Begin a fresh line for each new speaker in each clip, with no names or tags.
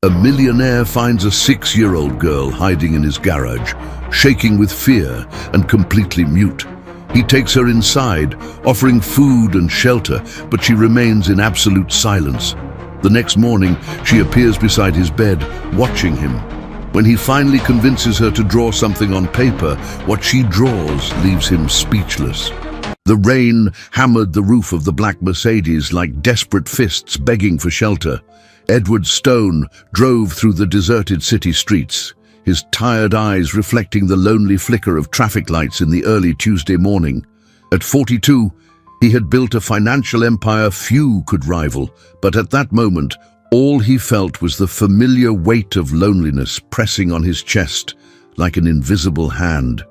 A millionaire finds a 6-year-old girl hiding in his garage, shaking with fear and completely mute. He takes her inside, offering food and shelter, but she remains in absolute silence. The next morning, she appears beside his bed, watching him. When he finally convinces her to draw something on paper, what she draws leaves him speechless. The rain hammered the roof of the black Mercedes like desperate fists begging for shelter. Edward Stone drove through the deserted city streets, his tired eyes reflecting the lonely flicker of traffic lights in the early Tuesday morning. At 42, he had built a financial empire few could rival, but at that moment, all he felt was the familiar weight of loneliness pressing on his chest like an invisible hand.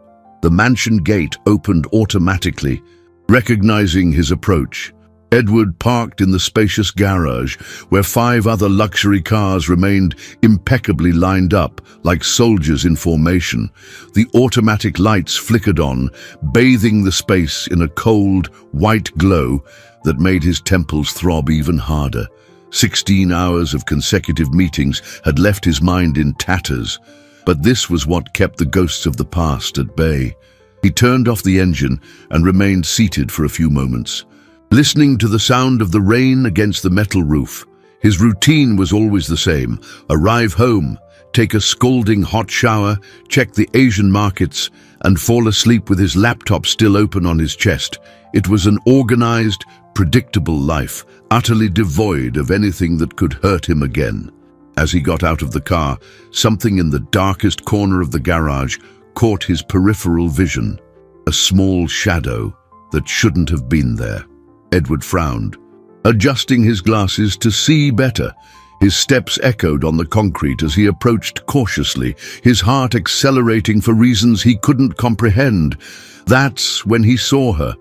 The mansion gate opened automatically, recognizing his approach. Edward parked in the spacious garage, where 5 other luxury cars remained impeccably lined up, like soldiers in formation. The automatic lights flickered on, bathing the space in a cold, white glow that made his temples throb even harder. 16 hours of consecutive meetings had left his mind in tatters, but this was what kept the ghosts of the past at bay. He turned off the engine and remained seated for a few moments, listening to the sound of the rain against the metal roof. His routine was always the same: arrive home, take a scalding hot shower, check the Asian markets, and fall asleep with his laptop still open on his chest. It was an organized, predictable life, utterly devoid of anything that could hurt him again. As he got out of the car, something in the darkest corner of the garage caught his peripheral vision. A small shadow that shouldn't have been there. Edward frowned, adjusting his glasses to see better. His steps echoed on the concrete as he approached cautiously, his heart accelerating for reasons he couldn't comprehend. That's when he saw her.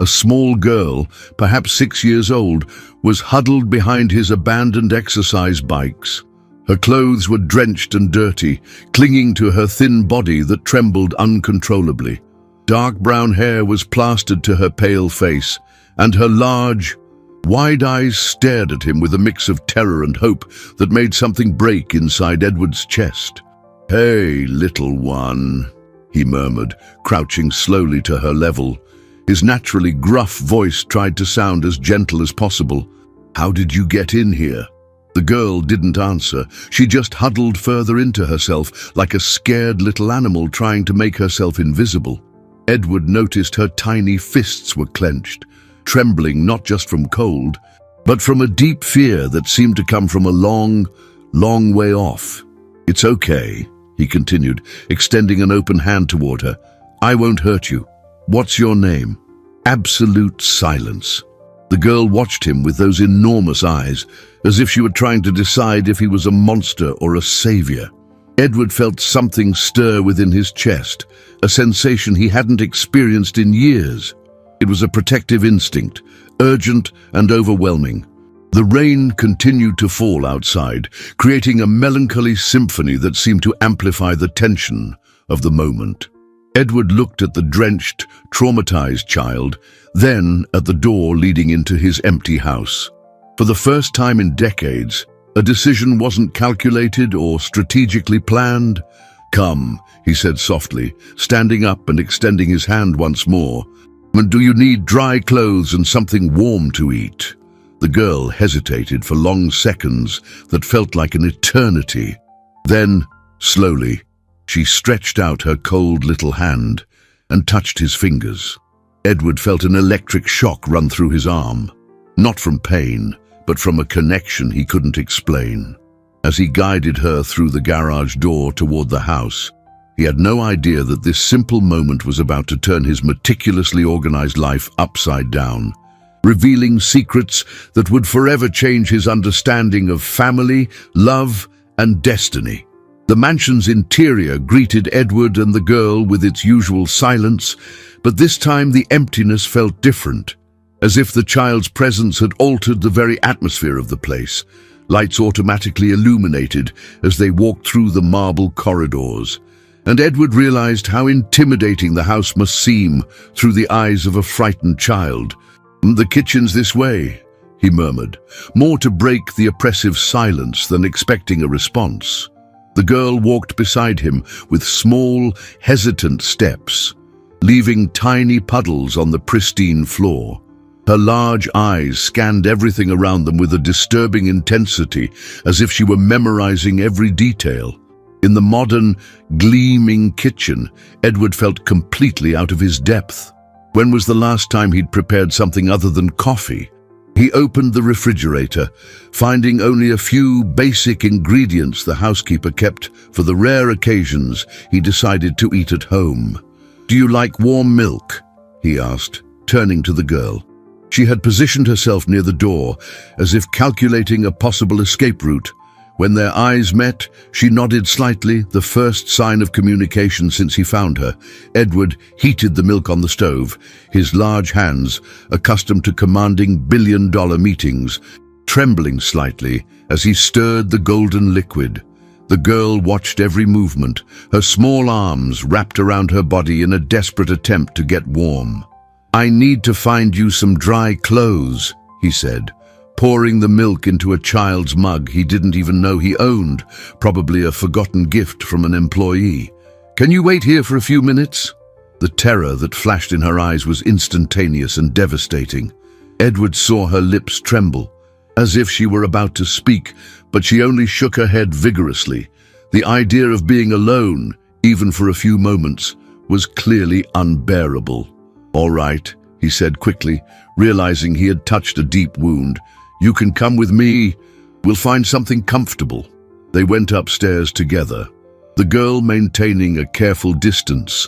A small girl, perhaps 6 years old, was huddled behind his abandoned exercise bikes. Her clothes were drenched and dirty, clinging to her thin body that trembled uncontrollably. Dark brown hair was plastered to her pale face, and her large, wide eyes stared at him with a mix of terror and hope that made something break inside Edward's chest. "Hey, little one," he murmured, crouching slowly to her level. His naturally gruff voice tried to sound as gentle as possible. "How did you get in here?" The girl didn't answer. She just huddled further into herself, like a scared little animal trying to make herself invisible. Edward noticed her tiny fists were clenched, trembling not just from cold, but from a deep fear that seemed to come from a long, long way off. "It's okay," he continued, extending an open hand toward her. "I won't hurt you. What's your name?" Absolute silence. The girl watched him with those enormous eyes, as if she were trying to decide if he was a monster or a savior. Edward felt something stir within his chest, a sensation he hadn't experienced in years. It was a protective instinct, urgent and overwhelming. The rain continued to fall outside, creating a melancholy symphony that seemed to amplify the tension of the moment. Edward looked at the drenched, traumatized child, then at the door leading into his empty house. For the first time in decades, a decision wasn't calculated or strategically planned. "Come," he said softly, standing up and extending his hand once more. "And do you need dry clothes and something warm to eat?" The girl hesitated for long seconds that felt like an eternity. Then, slowly, she stretched out her cold little hand and touched his fingers. Edward felt an electric shock run through his arm, not from pain, but from a connection he couldn't explain. As he guided her through the garage door toward the house, he had no idea that this simple moment was about to turn his meticulously organized life upside down, revealing secrets that would forever change his understanding of family, love, and destiny. The mansion's interior greeted Edward and the girl with its usual silence, but this time the emptiness felt different, as if the child's presence had altered the very atmosphere of the place. Lights automatically illuminated as they walked through the marble corridors, and Edward realized how intimidating the house must seem through the eyes of a frightened child. "The kitchen's this way," he murmured, more to break the oppressive silence than expecting a response. The girl walked beside him with small, hesitant steps, leaving tiny puddles on the pristine floor. Her large eyes scanned everything around them with a disturbing intensity, as if she were memorizing every detail. In the modern, gleaming kitchen, Edward felt completely out of his depth. When was the last time he'd prepared something other than coffee? He opened the refrigerator, finding only a few basic ingredients the housekeeper kept for the rare occasions he decided to eat at home. "Do you like warm milk?" he asked, turning to the girl. She had positioned herself near the door, as if calculating a possible escape route. When their eyes met, she nodded slightly, the first sign of communication since he found her. Edward heated the milk on the stove, his large hands, accustomed to commanding billion-dollar meetings, trembling slightly as he stirred the golden liquid. The girl watched every movement, her small arms wrapped around her body in a desperate attempt to get warm. "I need to find you some dry clothes," he said, pouring the milk into a child's mug he didn't even know he owned, probably a forgotten gift from an employee. "Can you wait here for a few minutes?" The terror that flashed in her eyes was instantaneous and devastating. Edward saw her lips tremble, as if she were about to speak, but she only shook her head vigorously. The idea of being alone, even for a few moments, was clearly unbearable. "All right," he said quickly, realizing he had touched a deep wound. "You can come with me. We'll find something comfortable." They went upstairs together, the girl maintaining a careful distance,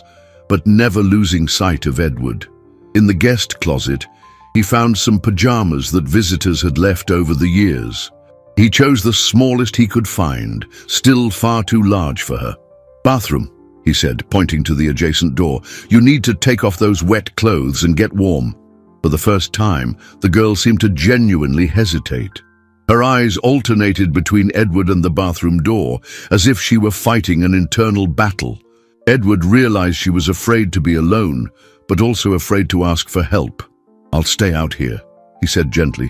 but never losing sight of Edward. In the guest closet, he found some pajamas that visitors had left over the years. He chose the smallest he could find, still far too large for her. "Bathroom," he said, pointing to the adjacent door. "You need to take off those wet clothes and get warm." For the first time, the girl seemed to genuinely hesitate. Her eyes alternated between Edward and the bathroom door, as if she were fighting an internal battle. Edward realized she was afraid to be alone, but also afraid to ask for help. "I'll stay out here," he said gently,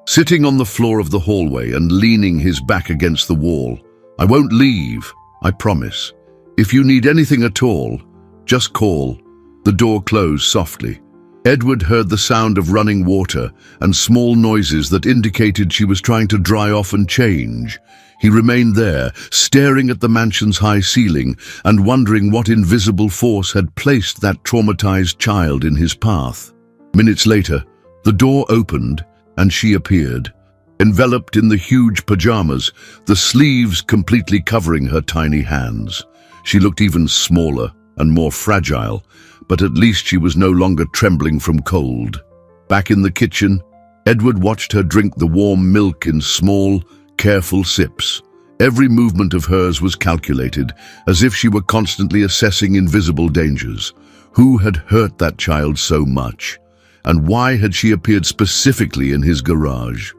sitting on the floor of the hallway and leaning his back against the wall. "I won't leave, I promise. If you need anything at all, just call." The door closed softly. Edward heard the sound of running water and small noises that indicated she was trying to dry off and change. He remained there, staring at the mansion's high ceiling and wondering what invisible force had placed that traumatized child in his path. Minutes later, the door opened and she appeared, enveloped in the huge pajamas, the sleeves completely covering her tiny hands. She looked even smaller and more fragile, but at least she was no longer trembling from cold. Back in the kitchen, Edward watched her drink the warm milk in small, careful sips. Every movement of hers was calculated, as if she were constantly assessing invisible dangers. Who had hurt that child so much? And why had she appeared specifically in his garage?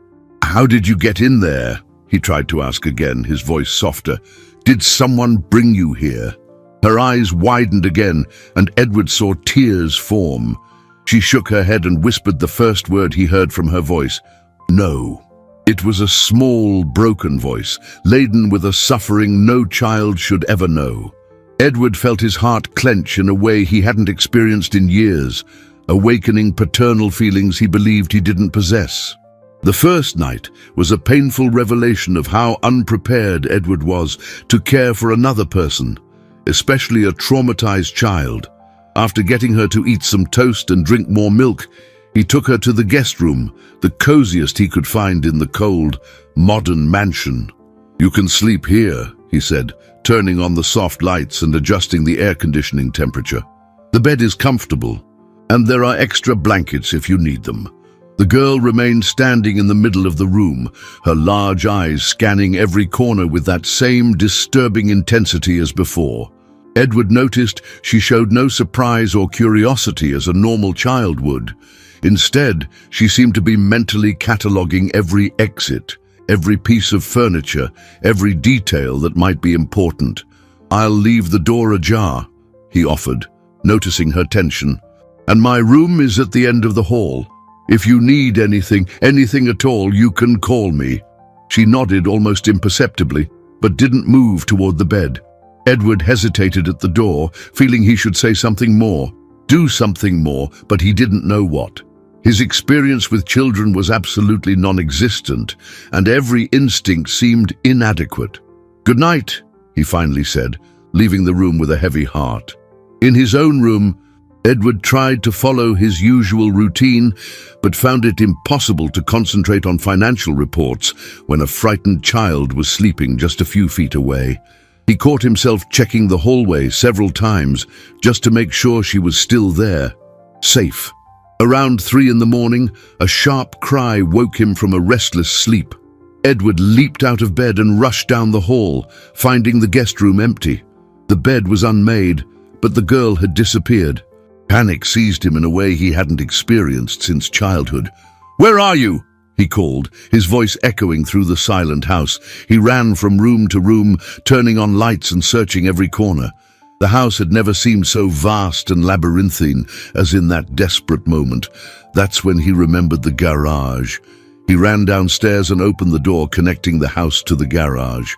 "How did you get in there?" he tried to ask again, his voice softer. "Did someone bring you here?" Her eyes widened again, and Edward saw tears form. She shook her head and whispered the first word he heard from her voice, "No." It was a small, broken voice, laden with a suffering no child should ever know. Edward felt his heart clench in a way he hadn't experienced in years, awakening paternal feelings he believed he didn't possess. The first night was a painful revelation of how unprepared Edward was to care for another person, especially a traumatized child. After getting her to eat some toast and drink more milk, he took her to the guest room, the coziest he could find in the cold, modern mansion. "You can sleep here," he said, turning on the soft lights and adjusting the air conditioning temperature. "The bed is comfortable, and there are extra blankets if you need them." The girl remained standing in the middle of the room, her large eyes scanning every corner with that same disturbing intensity as before. Edward noticed she showed no surprise or curiosity as a normal child would. Instead, she seemed to be mentally cataloging every exit, every piece of furniture, every detail that might be important. "I'll leave the door ajar," he offered, noticing her tension. "And my room is at the end of the hall. If you need anything at all, you can call me." She nodded almost imperceptibly, but didn't move toward the bed. Edward hesitated at the door, feeling he should say something more, do something more, but he didn't know what. His experience with children was absolutely non-existent, and every instinct seemed inadequate. "Good night," he finally said, leaving the room with a heavy heart. In his own room, Edward tried to follow his usual routine, but found it impossible to concentrate on financial reports when a frightened child was sleeping just a few feet away. He caught himself checking the hallway several times just to make sure she was still there, safe. Around 3 in the morning, a sharp cry woke him from a restless sleep. Edward leaped out of bed and rushed down the hall, finding the guest room empty. The bed was unmade, but the girl had disappeared. Panic seized him in a way he hadn't experienced since childhood. "Where are you?" he called, his voice echoing through the silent house. He ran from room to room, turning on lights and searching every corner. The house had never seemed so vast and labyrinthine as in that desperate moment. That's when he remembered the garage. He ran downstairs and opened the door connecting the house to the garage.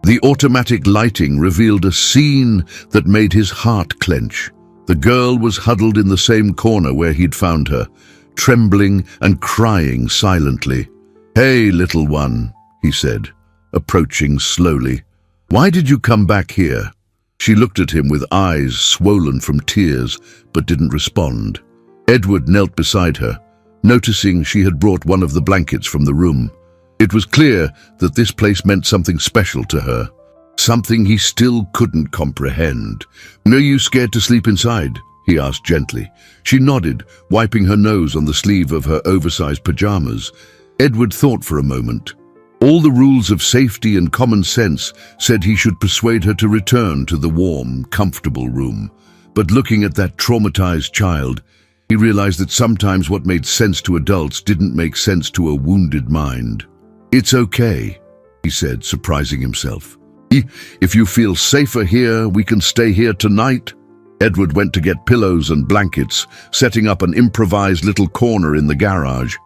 The automatic lighting revealed a scene that made his heart clench. The girl was huddled in the same corner where he'd found her, trembling and crying silently. "Hey, little one," he said, approaching slowly. "Why did you come back here?" She looked at him with eyes swollen from tears, but didn't respond. Edward knelt beside her, noticing she had brought one of the blankets from the room. It was clear that this place meant something special to her, something he still couldn't comprehend. "Are you scared to sleep inside?" he asked gently. She nodded, wiping her nose on the sleeve of her oversized pajamas. Edward thought for a moment. All the rules of safety and common sense said he should persuade her to return to the warm, comfortable room. But looking at that traumatized child, he realized that sometimes what made sense to adults didn't make sense to a wounded mind. "It's okay," he said, surprising himself. "If you feel safer here, we can stay here tonight." Edward went to get pillows and blankets, setting up an improvised little corner in the garage.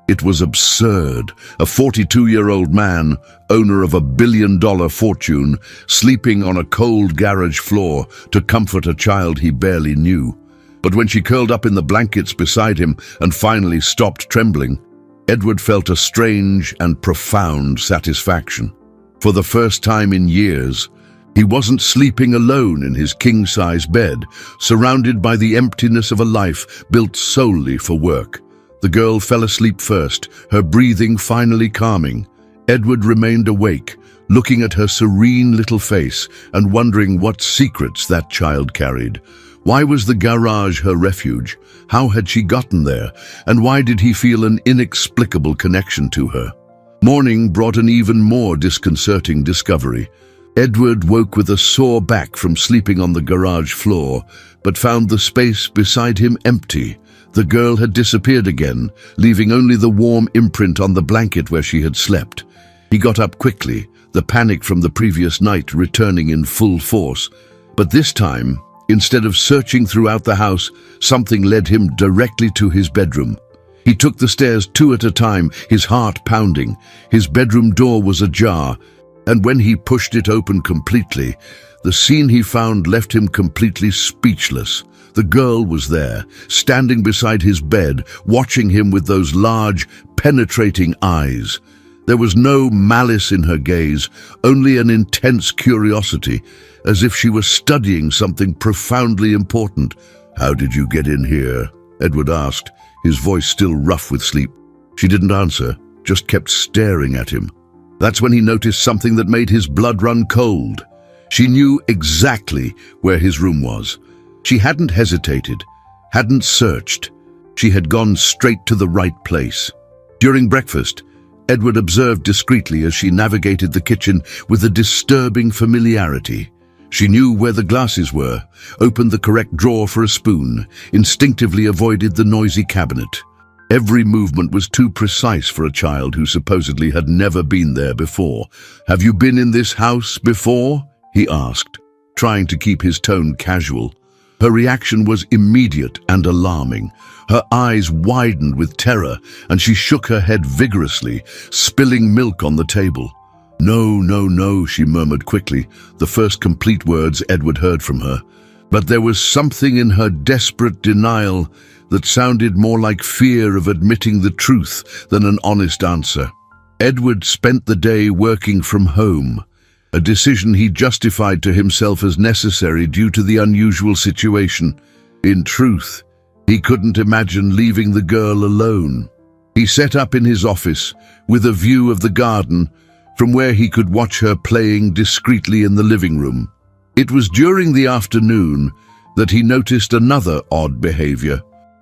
It was absurd. A 42-year-old man, owner of $1 billion fortune, sleeping on a cold garage floor to comfort a child he barely knew. But when she curled up in the blankets beside him and finally stopped trembling, Edward felt a strange and profound satisfaction. For the first time in years, he wasn't sleeping alone in his king-size bed, surrounded by the emptiness of a life built solely for work. The girl fell asleep first, her breathing finally calming. Edward remained awake, looking at her serene little face and wondering what secrets that child carried. Why was the garage her refuge? How had she gotten there? And why did he feel an inexplicable connection to her? Morning brought an even more disconcerting discovery. Edward woke with a sore back from sleeping on the garage floor, but found the space beside him empty. The girl had disappeared again, leaving only the warm imprint on the blanket where she had slept. He got up quickly, the panic from the previous night returning in full force. But this time, instead of searching throughout the house, something led him directly to his bedroom. He took the stairs 2 at a time, his heart pounding. His bedroom door was ajar, and when he pushed it open completely, the scene he found left him completely speechless. The girl was there, standing beside his bed, watching him with those large, penetrating eyes. There was no malice in her gaze, only an intense curiosity, as if she was studying something profoundly important. "How did you get in here?" Edward asked, his voice still rough with sleep. She didn't answer, just kept staring at him. That's when he noticed something that made his blood run cold. She knew exactly where his room was. She hadn't hesitated, hadn't searched. She had gone straight to the right place. During breakfast, Edward observed discreetly as she navigated the kitchen with a disturbing familiarity. She knew where the glasses were, opened the correct drawer for a spoon, instinctively avoided the noisy cabinet. Every movement was too precise for a child who supposedly had never been there before. "Have you been in this house before?" he asked, trying to keep his tone casual. Her reaction was immediate and alarming. Her eyes widened with terror, and she shook her head vigorously, spilling milk on the table. "No, no, no," she murmured quickly, the first complete words Edward heard from her. But there was something in her desperate denial that sounded more like fear of admitting the truth than an honest answer. Edward spent the day working from home, a decision he justified to himself as necessary due to the unusual situation. In truth, he couldn't imagine leaving the girl alone. He set up in his office, with a view of the garden, from where he could watch her playing discreetly in the living room. It was during the afternoon that he noticed another odd behavior.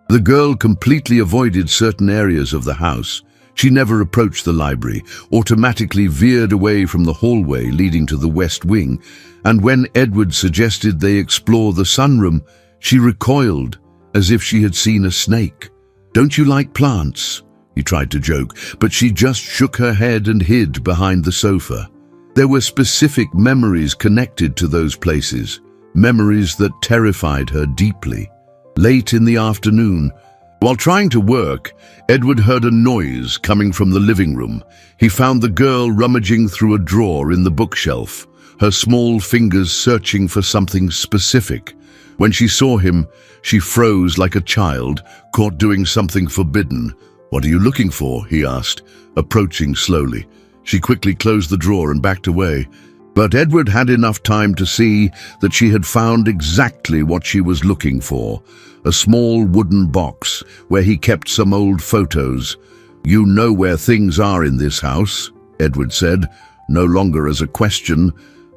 The girl completely avoided certain areas of the house. She never approached the library, automatically veered away from the hallway leading to the west wing, and when Edward suggested they explore the sunroom, she recoiled as if she had seen a snake. "Don't you like plants?" he tried to joke, but she just shook her head and hid behind the sofa. There were specific memories connected to those places, memories that terrified her deeply. Late in the afternoon, while trying to work, Edward heard a noise coming from the living room. He found the girl rummaging through a drawer in the bookshelf, her small fingers searching for something specific. When she saw him, she froze like a child, caught doing something forbidden. "What are you looking for?" he asked, approaching slowly. She quickly closed the drawer and backed away. But Edward had enough time to see that she had found exactly what she was looking for, a small wooden box where he kept some old photos. "You know where things are in this house," Edward said, no longer as a question,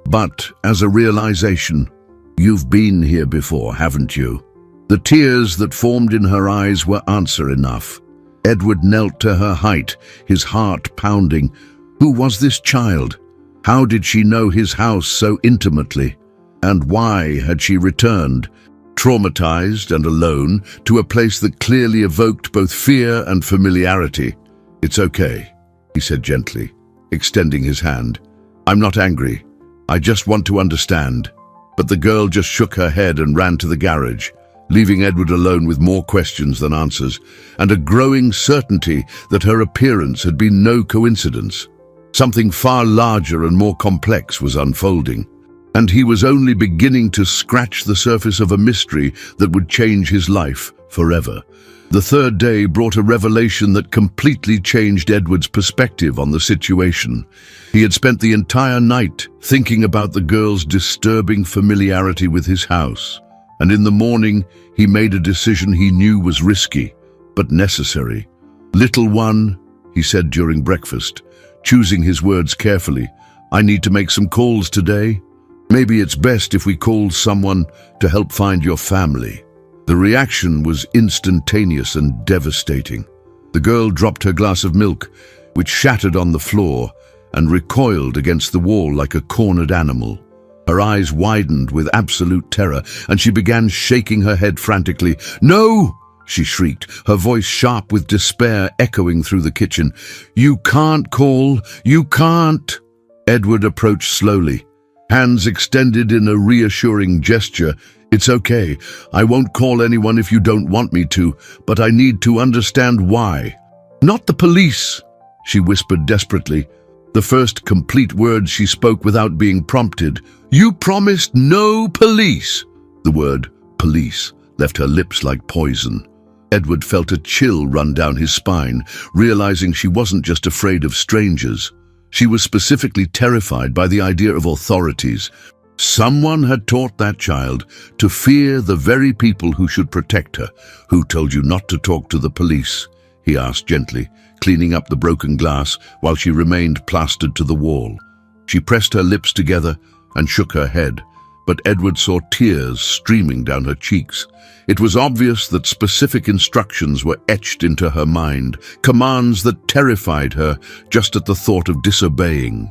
but as a realization. "You've been here before, haven't you?" The tears that formed in her eyes were answer enough. Edward knelt to her height, his heart pounding. Who was this child? How did she know his house so intimately? And why had she returned, traumatized and alone, to a place that clearly evoked both fear and familiarity? "It's okay," he said gently, extending his hand. "I'm not angry. I just want to understand." But the girl just shook her head and ran to the garage, leaving Edward alone with more questions than answers, and a growing certainty that her appearance had been no coincidence. Something far larger and more complex was unfolding, and he was only beginning to scratch the surface of a mystery that would change his life forever. The third day brought a revelation that completely changed Edward's perspective on the situation. He had spent the entire night thinking about the girl's disturbing familiarity with his house, and in the morning he made a decision he knew was risky, but necessary. "Little one," he said during breakfast, choosing his words carefully, "I need to make some calls today. Maybe it's best if we call someone to help find your family." The reaction was instantaneous and devastating. The girl dropped her glass of milk, which shattered on the floor, and recoiled against the wall like a cornered animal. Her eyes widened with absolute terror, and she began shaking her head frantically. "No!" she shrieked, her voice sharp with despair echoing through the kitchen. "You can't call! You can't!" Edward approached slowly, hands extended in a reassuring gesture. "It's okay. I won't call anyone if you don't want me to, but I need to understand why." "Not the police," she whispered desperately, the first complete words she spoke without being prompted. "You promised no police." The word police left her lips like poison. Edward felt a chill run down his spine, realizing she wasn't just afraid of strangers. She was specifically terrified by the idea of authorities. Someone had taught that child to fear the very people who should protect her. "Who told you not to talk to the police?" he asked gently, cleaning up the broken glass while she remained plastered to the wall. She pressed her lips together and shook her head, but Edward saw tears streaming down her cheeks. It was obvious that specific instructions were etched into her mind, commands that terrified her just at the thought of disobeying.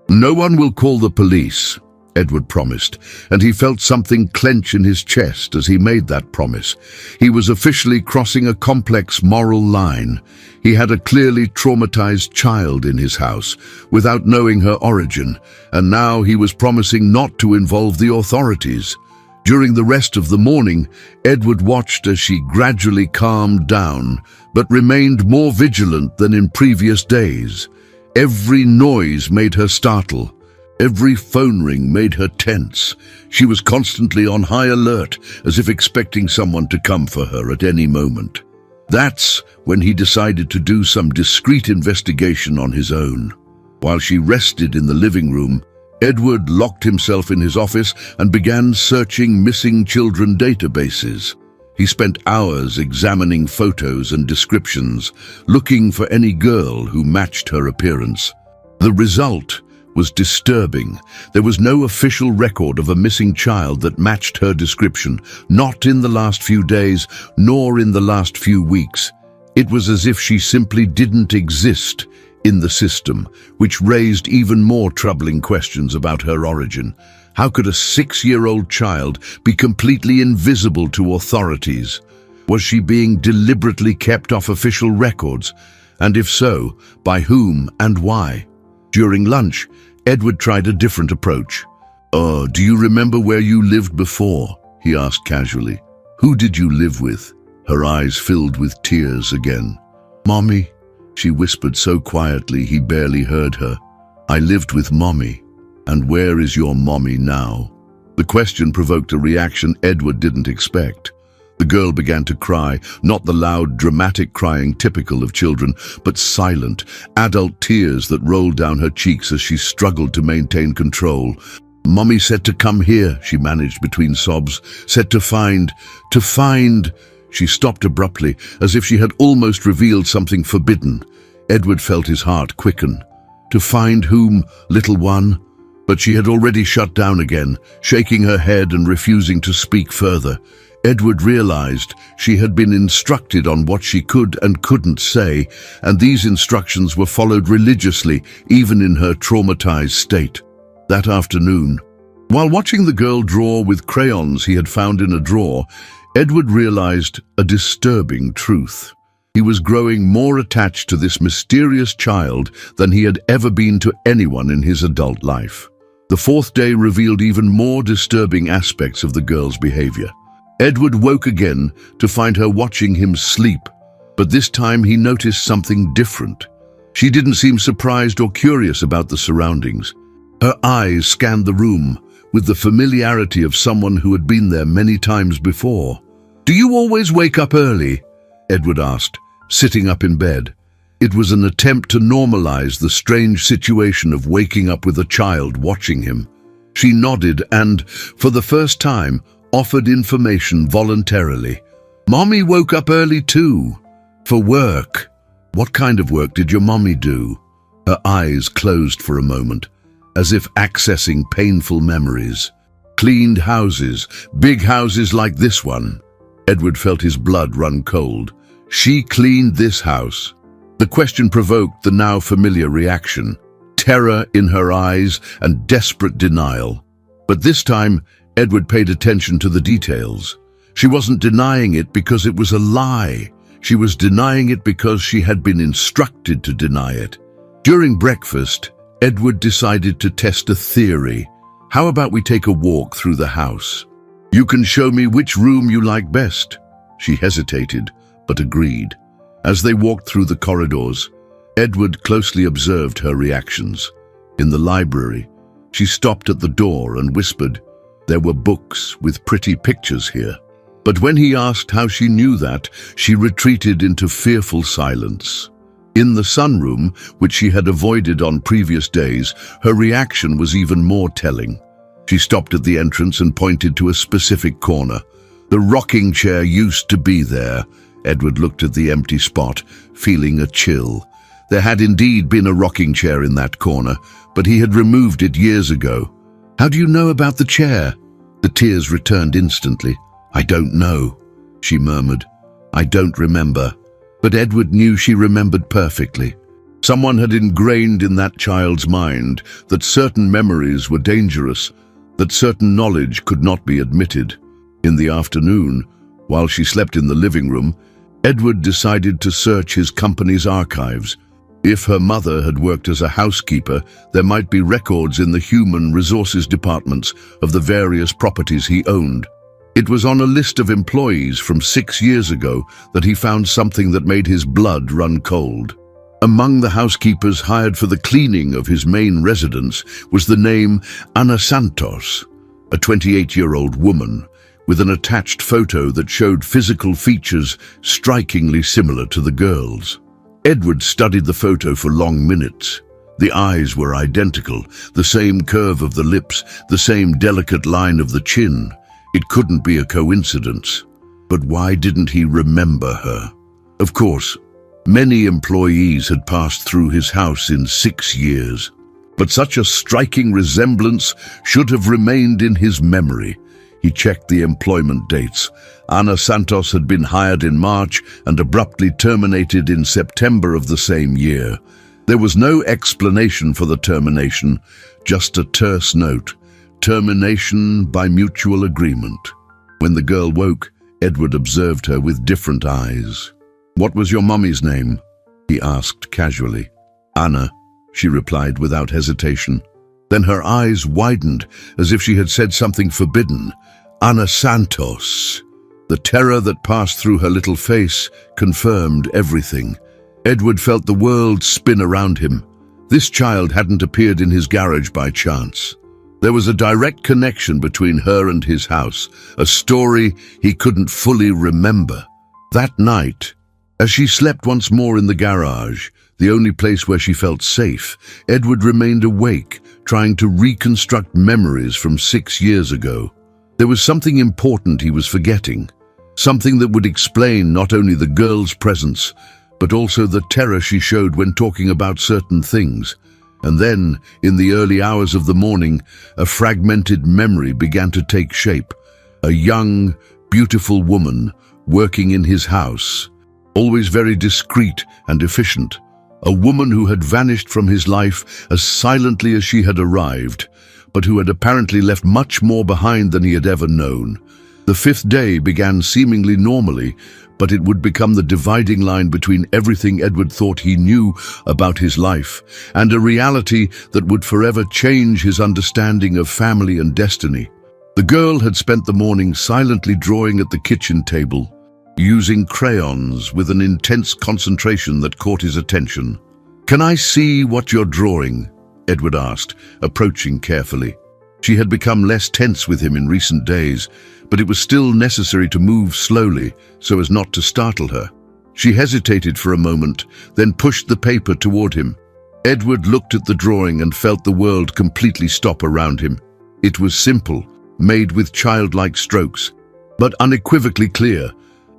"No one will call the police," Edward promised, and he felt something clench in his chest as he made that promise. He was officially crossing a complex moral line. He had a clearly traumatized child in his house, without knowing her origin, and now he was promising not to involve the authorities. During the rest of the morning, Edward watched as she gradually calmed down, but remained more vigilant than in previous days. Every noise made her startle. Every phone ring made her tense. She was constantly on high alert, as if expecting someone to come for her at any moment. That's when he decided to do some discreet investigation on his own. While she rested in the living room, Edward locked himself in his office and began searching missing children databases. He spent hours examining photos and descriptions, looking for any girl who matched her appearance. The result was disturbing. There was no official record of a missing child that matched her description, not in the last few days, nor in the last few weeks. It was as if she simply didn't exist in the system, which raised even more troubling questions about her origin. How could a 6-year-old child be completely invisible to authorities? Was she being deliberately kept off official records? And if so, by whom and why? During lunch, Edward tried a different approach. "Oh, do you remember where you lived before?" he asked casually. "Who did you live with?" Her eyes filled with tears again. "Mommy," she whispered so quietly he barely heard her. "I lived with Mommy." "And where is your mommy now?" The question provoked a reaction Edward didn't expect. The girl began to cry, not the loud, dramatic crying typical of children, but silent, adult tears that rolled down her cheeks as she struggled to maintain control. "Mommy said to come here," she managed between sobs. "Said to find. She stopped abruptly, as if she had almost revealed something forbidden. Edward felt his heart quicken. "To find whom, little one?" But she had already shut down again, shaking her head and refusing to speak further. Edward realized she had been instructed on what she could and couldn't say, and these instructions were followed religiously, even in her traumatized state. That afternoon, while watching the girl draw with crayons he had found in a drawer, Edward realized a disturbing truth. He was growing more attached to this mysterious child than he had ever been to anyone in his adult life. The fourth day revealed even more disturbing aspects of the girl's behavior. Edward woke again to find her watching him sleep, but this time he noticed something different. She didn't seem surprised or curious about the surroundings. Her eyes scanned the room with the familiarity of someone who had been there many times before. "Do you always wake up early?" Edward asked, sitting up in bed. It was an attempt to normalize the strange situation of waking up with a child watching him. She nodded and, for the first time, offered information voluntarily. "Mommy woke up early too. For work." "What kind of work did your mommy do?" Her eyes closed for a moment, as if accessing painful memories. "Cleaned houses, big houses like this one." Edward felt his blood run cold. She cleaned this house. The question provoked the now familiar reaction, terror in her eyes and desperate denial. But this time, Edward paid attention to the details. She wasn't denying it because it was a lie. She was denying it because she had been instructed to deny it. During breakfast, Edward decided to test a theory. "How about we take a walk through the house? You can show me which room you like best." She hesitated, but agreed. As they walked through the corridors, Edward closely observed her reactions. In the library, she stopped at the door and whispered, "There were books with pretty pictures here." But when he asked how she knew that, she retreated into fearful silence. In the sunroom, which she had avoided on previous days, her reaction was even more telling. She stopped at the entrance and pointed to a specific corner. The rocking chair used to be there. Edward looked at the empty spot, feeling a chill. There had indeed been a rocking chair in that corner, but he had removed it years ago. "How do you know about the chair?" The tears returned instantly. "I don't know," she murmured. "I don't remember." But Edward knew she remembered perfectly. Someone had ingrained in that child's mind that certain memories were dangerous, that certain knowledge could not be admitted. In the afternoon, while she slept in the living room, Edward decided to search his company's archives. If her mother had worked as a housekeeper, there might be records in the human resources departments of the various properties he owned. It was on a list of employees from 6 years ago that he found something that made his blood run cold. Among the housekeepers hired for the cleaning of his main residence was the name Ana Santos, a 28-year-old woman, with an attached photo that showed physical features strikingly similar to the girl's. Edward studied the photo for long minutes. The eyes were identical, the same curve of the lips, the same delicate line of the chin. It couldn't be a coincidence. But why didn't he remember her? Of course, many employees had passed through his house in 6 years, but such a striking resemblance should have remained in his memory. He checked the employment dates. Ana Santos had been hired in March and abruptly terminated in September of the same year. There was no explanation for the termination, just a terse note: termination by mutual agreement. When the girl woke, Edward observed her with different eyes. "What was your mummy's name?" he asked casually. "Anna," she replied without hesitation. Then her eyes widened as if she had said something forbidden. "Ana Santos." The terror that passed through her little face confirmed everything. Edward felt the world spin around him. This child hadn't appeared in his garage by chance. There was a direct connection between her and his house, a story he couldn't fully remember. That night, as she slept once more in the garage, the only place where she felt safe, Edward remained awake, trying to reconstruct memories from 6 years ago. There was something important he was forgetting, something that would explain not only the girl's presence, but also the terror she showed when talking about certain things. And then, in the early hours of the morning, a fragmented memory began to take shape. A young, beautiful woman working in his house, always very discreet and efficient. A woman who had vanished from his life as silently as she had arrived, but who had apparently left much more behind than he had ever known. The 5th day began seemingly normally, but it would become the dividing line between everything Edward thought he knew about his life and a reality that would forever change his understanding of family and destiny. The girl had spent the morning silently drawing at the kitchen table, using crayons with an intense concentration that caught his attention. "Can I see what you're drawing?" Edward asked, approaching carefully. She had become less tense with him in recent days, but it was still necessary to move slowly so as not to startle her. She hesitated for a moment, then pushed the paper toward him. Edward looked at the drawing and felt the world completely stop around him. It was simple, made with childlike strokes, but unequivocally clear.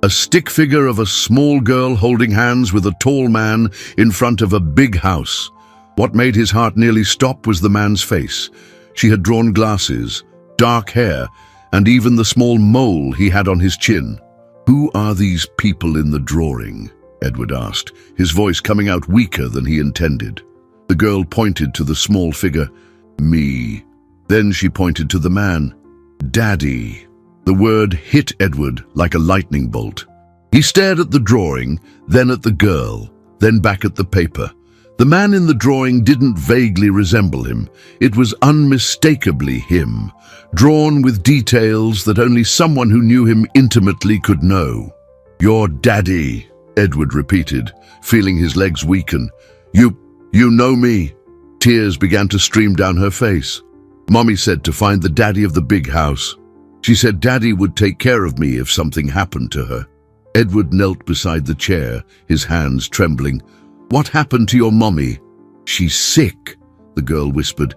A stick figure of a small girl holding hands with a tall man in front of a big house. What made his heart nearly stop was the man's face. She had drawn glasses, dark hair, and even the small mole he had on his chin. "Who are these people in the drawing?" Edward asked, his voice coming out weaker than he intended. The girl pointed to the small figure. "Me." Then she pointed to the man. "Daddy." The word hit Edward like a lightning bolt. He stared at the drawing, then at the girl, then back at the paper. The man in the drawing didn't vaguely resemble him. It was unmistakably him, drawn with details that only someone who knew him intimately could know. "Your daddy," Edward repeated, feeling his legs weaken. You know me." Tears began to stream down her face. "Mommy said to find the daddy of the big house. She said Daddy would take care of me if something happened to her." Edward knelt beside the chair, his hands trembling. "What happened to your mommy?" "She's sick," the girl whispered.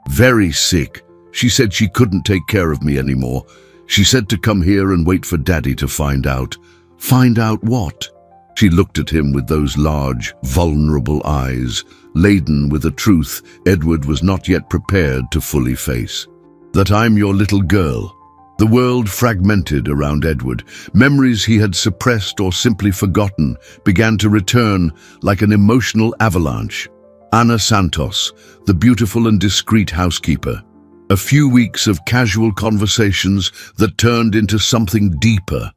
"Very sick. She said she couldn't take care of me anymore. She said to come here and wait for Daddy to find out." "Find out what?" She looked at him with those large, vulnerable eyes, laden with a truth Edward was not yet prepared to fully face. "That I'm your little girl." The world fragmented around Edward. Memories he had suppressed or simply forgotten began to return like an emotional avalanche. Ana Santos, the beautiful and discreet housekeeper. A few weeks of casual conversations that turned into something deeper.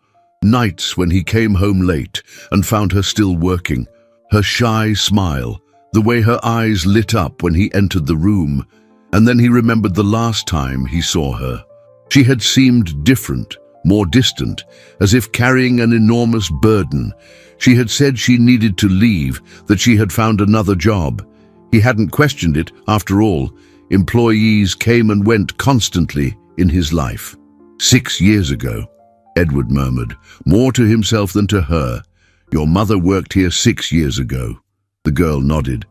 Nights when he came home late and found her still working. Her shy smile, the way her eyes lit up when he entered the room, and then he remembered the last time he saw her. She had seemed different, more distant, as if carrying an enormous burden. She had said she needed to leave, that she had found another job. He hadn't questioned it, after all. Employees came and went constantly in his life. 6 years ago, Edward murmured, more to himself than to her. Your mother worked here 6 years ago. The girl nodded.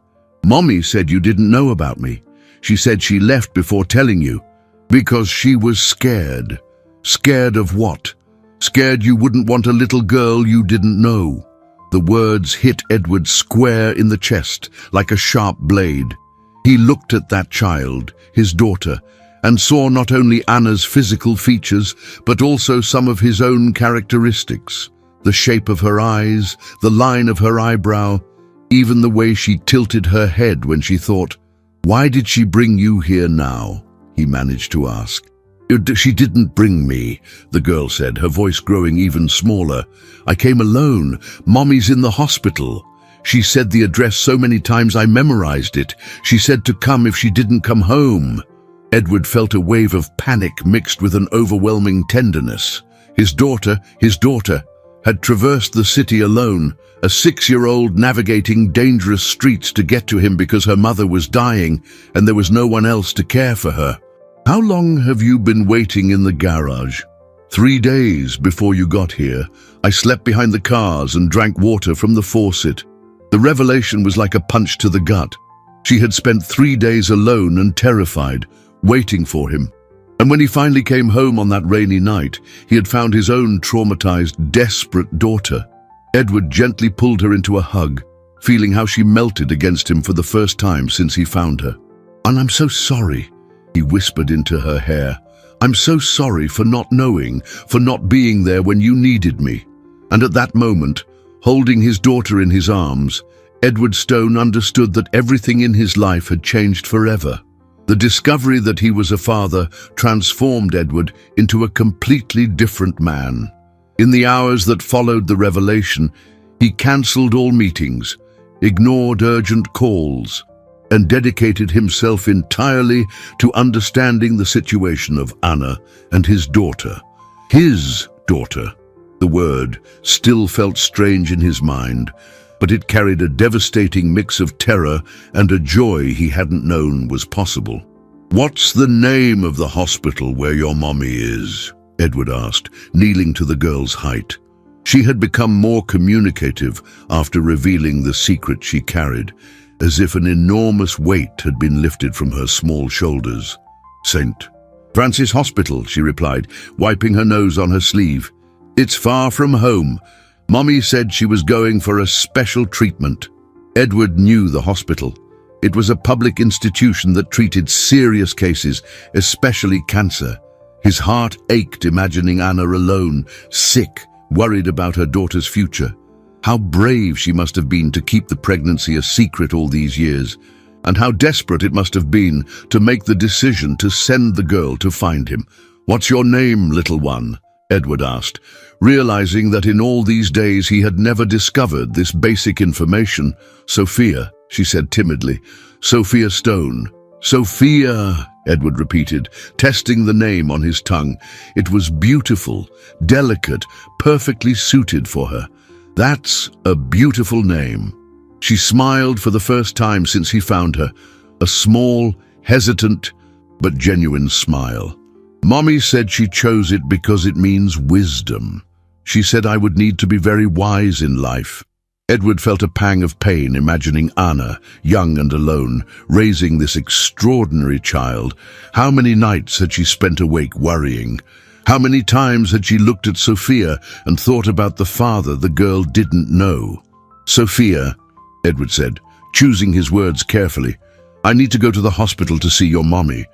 Mommy said you didn't know about me. She said she left before telling you. Because she was scared. Scared of what? Scared you wouldn't want a little girl you didn't know. The words hit Edward square in the chest, like a sharp blade. He looked at that child, his daughter, and saw not only Anna's physical features, but also some of his own characteristics. The shape of her eyes, the line of her eyebrow, even the way she tilted her head when she thought. Why did she bring you here now? He managed to ask. She didn't bring me, the girl said, her voice growing even smaller. I came alone. Mommy's in the hospital. She said the address so many times I memorized it. She said to come if she didn't come home. Edward felt a wave of panic mixed with an overwhelming tenderness. His daughter, had traversed the city alone, a 6-year-old navigating dangerous streets to get to him because her mother was dying and there was no one else to care for her. How long have you been waiting in the garage? 3 days before you got here. I slept behind the cars and drank water from the faucet. The revelation was like a punch to the gut. She had spent 3 days alone and terrified, waiting for him. And when he finally came home on that rainy night, he had found his own traumatized, desperate daughter. Edward gently pulled her into a hug, feeling how she melted against him for the first time since he found her. And I'm so sorry, he whispered into her hair. I'm so sorry for not knowing, for not being there when you needed me. And at that moment, holding his daughter in his arms, Edward Stone understood that everything in his life had changed forever. The discovery that he was a father transformed Edward into a completely different man. In the hours that followed the revelation, he cancelled all meetings, ignored urgent calls, and dedicated himself entirely to understanding the situation of Anna and his daughter. His daughter. The word still felt strange in his mind, but it carried a devastating mix of terror and a joy he hadn't known was possible. What's the name of the hospital where your mommy is? Edward asked, kneeling to the girl's height. She had become more communicative after revealing the secret she carried, as if an enormous weight had been lifted from her small shoulders. St. Francis Hospital, she replied, wiping her nose on her sleeve. It's far from home. Mommy said she was going for a special treatment. Edward knew the hospital. It was a public institution that treated serious cases, especially cancer. His heart ached imagining Anna alone, sick, worried about her daughter's future. How brave she must have been to keep the pregnancy a secret all these years, and how desperate it must have been to make the decision to send the girl to find him. What's your name, little one? Edward asked, realizing that in all these days he had never discovered this basic information. Sophia, she said timidly. Sophia Stone. Sophia, Edward repeated, testing the name on his tongue. It was beautiful, delicate, perfectly suited for her. That's a beautiful name. She smiled for the first time since he found her, a small, hesitant, but genuine smile. Mommy said she chose it because it means wisdom. She said I would need to be very wise in life. Edward felt a pang of pain imagining Anna, young and alone, raising this extraordinary child. How many nights had she spent awake worrying? How many times had she looked at Sophia and thought about the father the girl didn't know? Sophia, Edward said, choosing his words carefully, I need to go to the hospital to see your mommy.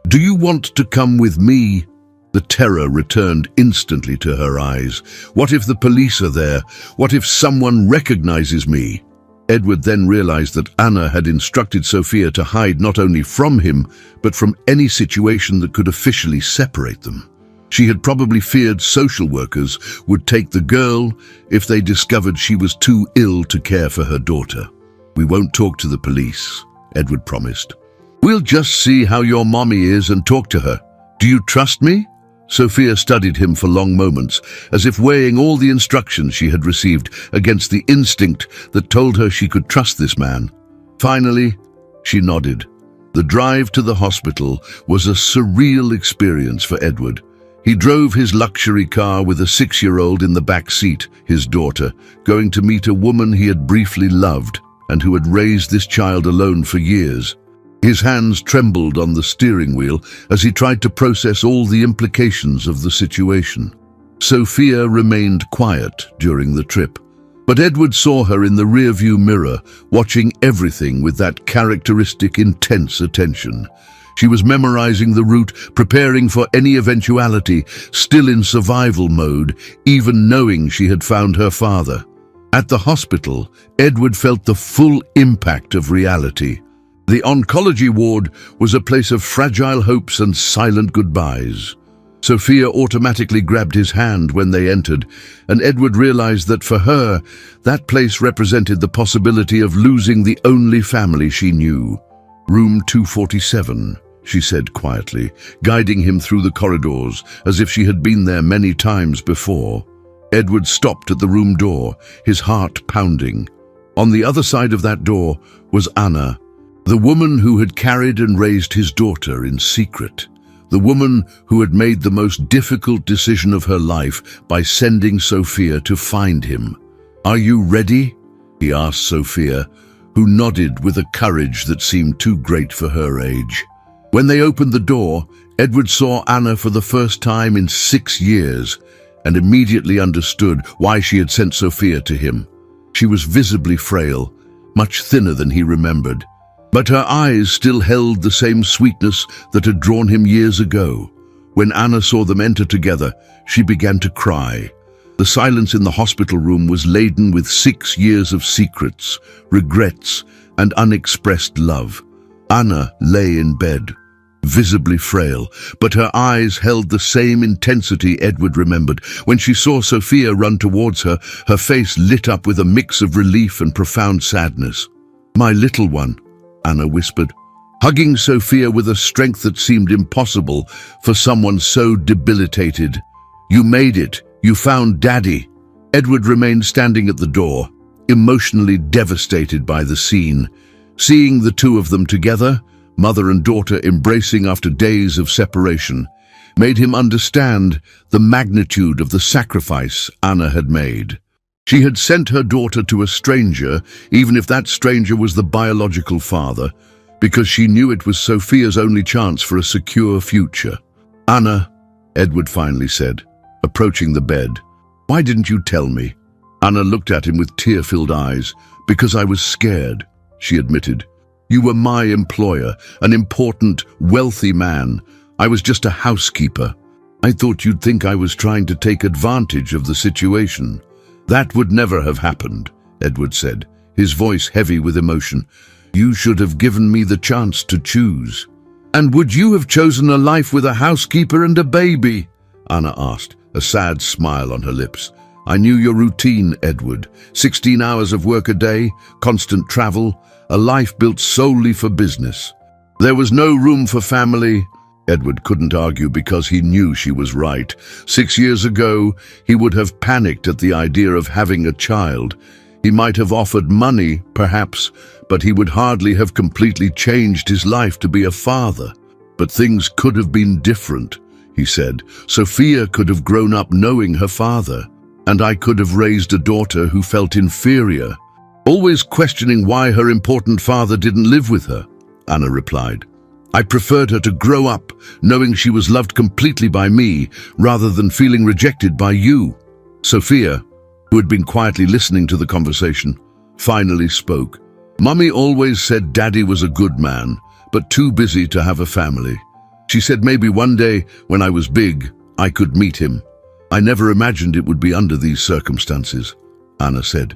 Do you want to come with me? The terror returned instantly to her eyes. What if the police are there? What if someone recognizes me? Edward then realized that Anna had instructed Sophia to hide not only from him, but from any situation that could officially separate them. She had probably feared social workers would take the girl if they discovered she was too ill to care for her daughter. "We won't talk to the police," Edward promised. "We'll just see how your mommy is and talk to her. Do you trust me?" Sophia studied him for long moments, as if weighing all the instructions she had received against the instinct that told her she could trust this man. Finally, she nodded. The drive to the hospital was a surreal experience for Edward. He drove his luxury car with a 6-year-old in the back seat, his daughter, going to meet a woman he had briefly loved and who had raised this child alone for years. His hands trembled on the steering wheel as he tried to process all the implications of the situation. Sophia remained quiet during the trip, but Edward saw her in the rearview mirror, watching everything with that characteristic intense attention. She was memorizing the route, preparing for any eventuality, still in survival mode, even knowing she had found her father. At the hospital, Edward felt the full impact of reality. The oncology ward was a place of fragile hopes and silent goodbyes. Sophia automatically grabbed his hand when they entered, and Edward realized that for her, that place represented the possibility of losing the only family she knew. "Room 247, she said quietly, guiding him through the corridors as if she had been there many times before. Edward stopped at the room door, his heart pounding. On the other side of that door was Anna, the woman who had carried and raised his daughter in secret. The woman who had made the most difficult decision of her life by sending Sophia to find him. "Are you ready?" he asked Sophia, who nodded with a courage that seemed too great for her age. When they opened the door, Edward saw Anna for the first time in 6 years and immediately understood why she had sent Sophia to him. She was visibly frail, much thinner than he remembered. But her eyes still held the same sweetness that had drawn him years ago. When Anna saw them enter together, she began to cry. The silence in the hospital room was laden with 6 years of secrets, regrets, and unexpressed love. Anna lay in bed, visibly frail, but her eyes held the same intensity Edward remembered. When she saw Sophia run towards her, her face lit up with a mix of relief and profound sadness. "My little one," Anna whispered, hugging Sophia with a strength that seemed impossible for someone so debilitated. "You made it. You found Daddy." Edward remained standing at the door, emotionally devastated by the scene. Seeing the two of them together, mother and daughter embracing after days of separation, made him understand the magnitude of the sacrifice Anna had made. She had sent her daughter to a stranger, even if that stranger was the biological father, because she knew it was Sophia's only chance for a secure future. "Anna," Edward finally said, approaching the bed, "why didn't you tell me?" Anna looked at him with tear-filled eyes. "Because I was scared," she admitted. "You were my employer, an important, wealthy man. I was just a housekeeper. I thought you'd think I was trying to take advantage of the situation." "That would never have happened," Edward said, his voice heavy with emotion. "You should have given me the chance to choose." "And would you have chosen a life with a housekeeper and a baby?" Anna asked, a sad smile on her lips. "I knew your routine, Edward. 16 hours of work a day, constant travel, a life built solely for business. There was no room for family." Edward couldn't argue because he knew she was right. 6 years ago, he would have panicked at the idea of having a child. He might have offered money, perhaps, but he would hardly have completely changed his life to be a father. "But things could have been different," he said. "Sophia could have grown up knowing her father, and I could have raised a daughter who felt inferior, always questioning why her important father didn't live with her," Anna replied. "I preferred her to grow up knowing she was loved completely by me rather than feeling rejected by you." Sophia, who had been quietly listening to the conversation, finally spoke. "Mummy always said Daddy was a good man, but too busy to have a family. She said maybe one day, when I was big, I could meet him. I never imagined it would be under these circumstances," Anna said.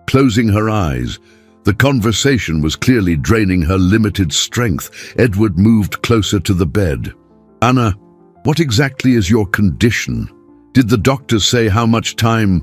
Closing her eyes, the conversation was clearly draining her limited strength. Edward moved closer to the bed. "Anna, what exactly is your condition? Did the doctors say how much time—"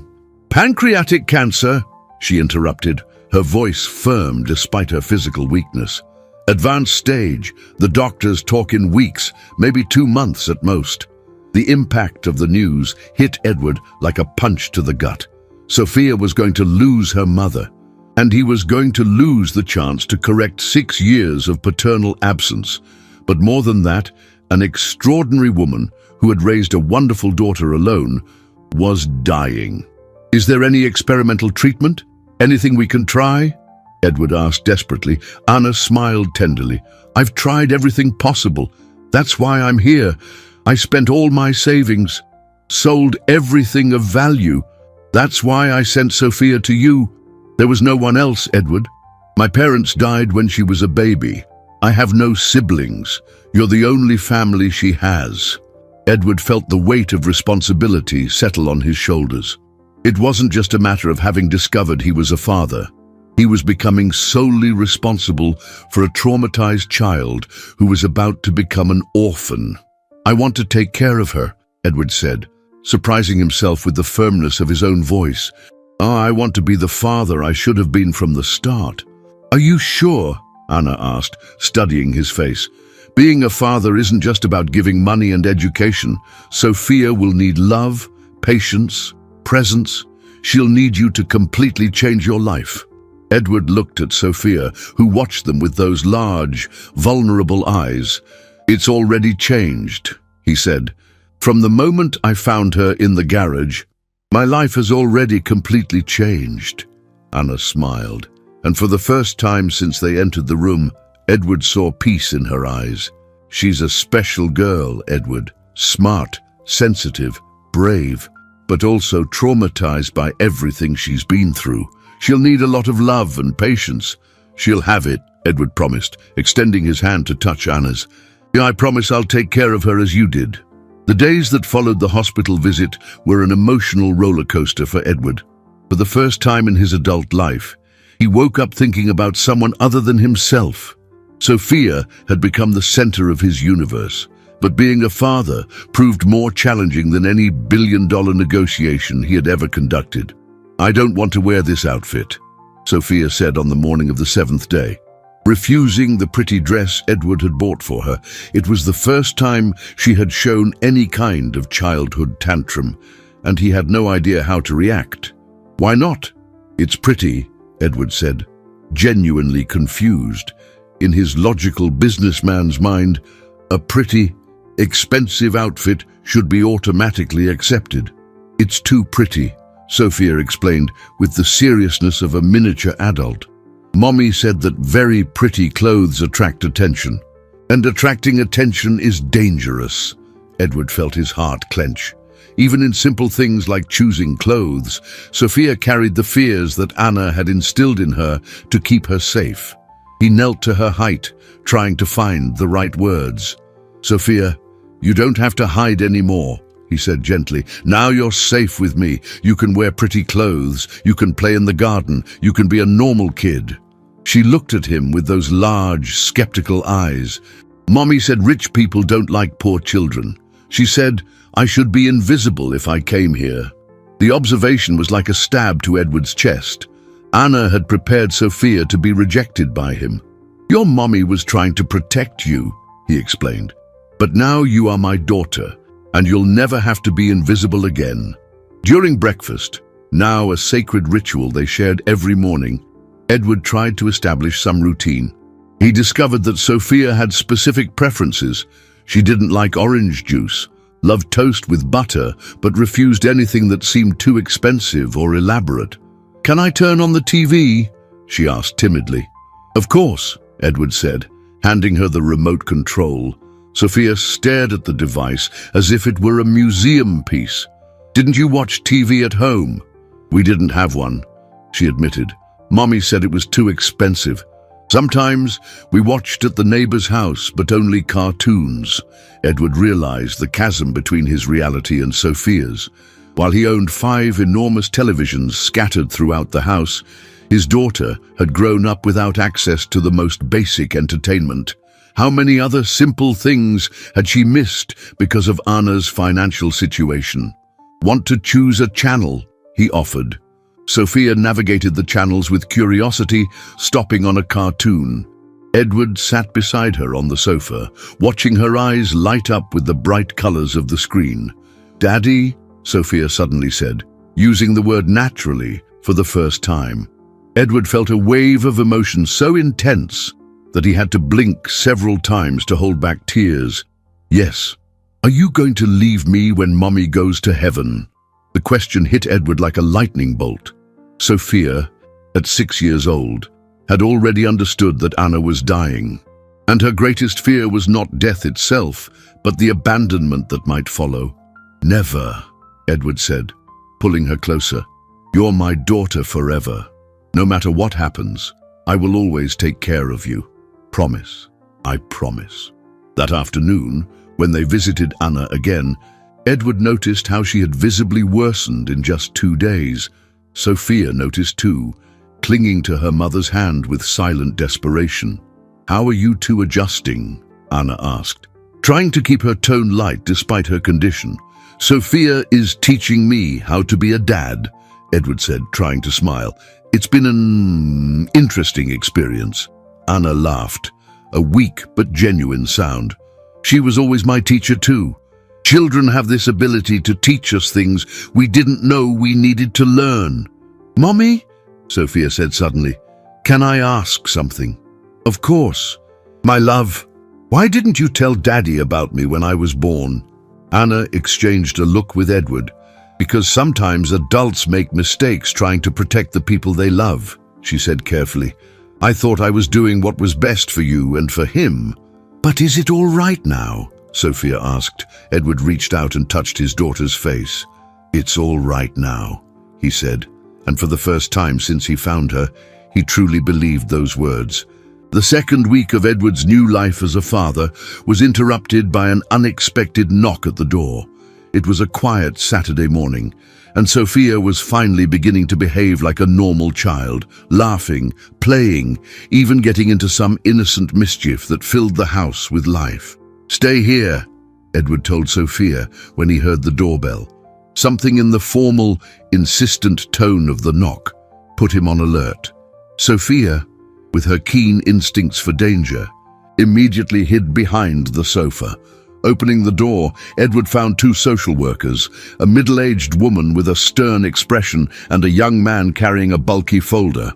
"Pancreatic cancer," she interrupted, her voice firm despite her physical weakness. "Advanced stage. The doctors talk in weeks, maybe 2 months at most." The impact of the news hit Edward like a punch to the gut. Sophia was going to lose her mother, and he was going to lose the chance to correct 6 years of paternal absence. But more than that, an extraordinary woman who had raised a wonderful daughter alone was dying. "Is there any experimental treatment? Anything we can try?" Edward asked desperately. Anna smiled tenderly. "I've tried everything possible. That's why I'm here. I spent all my savings, sold everything of value. That's why I sent Sophia to you. There was no one else, Edward. My parents died when she was a baby. I have no siblings. You're the only family she has." Edward felt the weight of responsibility settle on his shoulders. It wasn't just a matter of having discovered he was a father. He was becoming solely responsible for a traumatized child who was about to become an orphan. "I want to take care of her," Edward said, surprising himself with the firmness of his own voice. I want to be the father I should have been from the start." "Are you sure?" Anna asked, studying his face. "Being a father isn't just about giving money and education. Sophia will need love, patience, presence. She'll need you to completely change your life." Edward looked at Sophia, who watched them with those large, vulnerable eyes. "It's already changed," he said. "From the moment I found her in the garage, my life has already completely changed." Anna smiled, and for the first time since they entered the room, Edward saw peace in her eyes. "She's a special girl, Edward. Smart, sensitive, brave, but also traumatized by everything she's been through. She'll need a lot of love and patience." "She'll have it," Edward promised, extending his hand to touch Anna's. "Yeah, I promise I'll take care of her as you did." The days that followed the hospital visit were an emotional roller coaster for Edward. For the first time in his adult life, he woke up thinking about someone other than himself. Sophia had become the center of his universe, but being a father proved more challenging than any billion-dollar negotiation he had ever conducted. "I don't want to wear this outfit," Sophia said on the morning of the 7th day. Refusing the pretty dress Edward had bought for her, it was the first time she had shown any kind of childhood tantrum, and he had no idea how to react. "Why not? It's pretty," Edward said, genuinely confused. In his logical businessman's mind, a pretty, expensive outfit should be automatically accepted. "It's too pretty," Sophia explained with the seriousness of a miniature adult. "Mommy said that very pretty clothes attract attention, and attracting attention is dangerous." Edward felt his heart clench. Even in simple things like choosing clothes, Sophia carried the fears that Anna had instilled in her to keep her safe. He knelt to her height, trying to find the right words. "Sophia, you don't have to hide anymore," he said gently. "Now you're safe with me. You can wear pretty clothes, you can play in the garden, you can be a normal kid." She looked at him with those large, skeptical eyes. "Mommy said rich people don't like poor children. She said I should be invisible if I came here." The observation was like a stab to Edward's chest. Anna had prepared Sophia to be rejected by him. "Your mommy was trying to protect you," he explained. "But now you are my daughter, and you'll never have to be invisible again." During breakfast, now a sacred ritual they shared every morning, Edward tried to establish some routine. He discovered that Sophia had specific preferences. She didn't like orange juice, loved toast with butter, but refused anything that seemed too expensive or elaborate. "Can I turn on the TV?" she asked timidly. "Of course," Edward said, handing her the remote control. Sophia stared at the device as if it were a museum piece. "Didn't you watch TV at home?" "We didn't have one," she admitted. "Mommy said it was too expensive. Sometimes we watched at the neighbor's house, but only cartoons." Edward realized the chasm between his reality and Sophia's. While he owned 5 enormous televisions scattered throughout the house, his daughter had grown up without access to the most basic entertainment. How many other simple things had she missed because of Anna's financial situation? "Want to choose a channel?" he offered. Sophia navigated the channels with curiosity, stopping on a cartoon. Edward sat beside her on the sofa, watching her eyes light up with the bright colors of the screen. "Daddy," Sophia suddenly said, using the word naturally for the first time. Edward felt a wave of emotion so intense that he had to blink several times to hold back tears. "Yes. Are you going to leave me when Mommy goes to heaven?" The question hit Edward like a lightning bolt. Sophia, at 6 years old, had already understood that Anna was dying, and her greatest fear was not death itself, but the abandonment that might follow. "Never," Edward said, pulling her closer. "You're my daughter forever. No matter what happens, I will always take care of you. Promise. I promise." That afternoon, when they visited Anna again, Edward noticed how she had visibly worsened in just 2 days. Sophia noticed too, clinging to her mother's hand with silent desperation. "How are you two adjusting?" Anna asked, trying to keep her tone light despite her condition. "Sophia is teaching me how to be a dad," Edward said, trying to smile. "It's been an interesting experience." Anna laughed, a weak but genuine sound. "She was always my teacher too. Children have this ability to teach us things we didn't know we needed to learn." "Mommy," Sophia said suddenly, "can I ask something?" "Of course." "My love, why didn't you tell Daddy about me when I was born?" Anna exchanged a look with Edward. "Because sometimes adults make mistakes trying to protect the people they love," she said carefully. "I thought I was doing what was best for you and for him." "But is it all right now?" Sophia asked. Edward reached out and touched his daughter's face. "It's all right now," he said, and for the first time since he found her, he truly believed those words. The second week of Edward's new life as a father was interrupted by an unexpected knock at the door. It was a quiet Saturday morning, and Sophia was finally beginning to behave like a normal child, laughing, playing, even getting into some innocent mischief that filled the house with life. "Stay here," Edward told Sophia when he heard the doorbell. Something in the formal, insistent tone of the knock put him on alert. Sophia, with her keen instincts for danger, immediately hid behind the sofa. Opening the door, Edward found 2 social workers, a middle-aged woman with a stern expression and a young man carrying a bulky folder.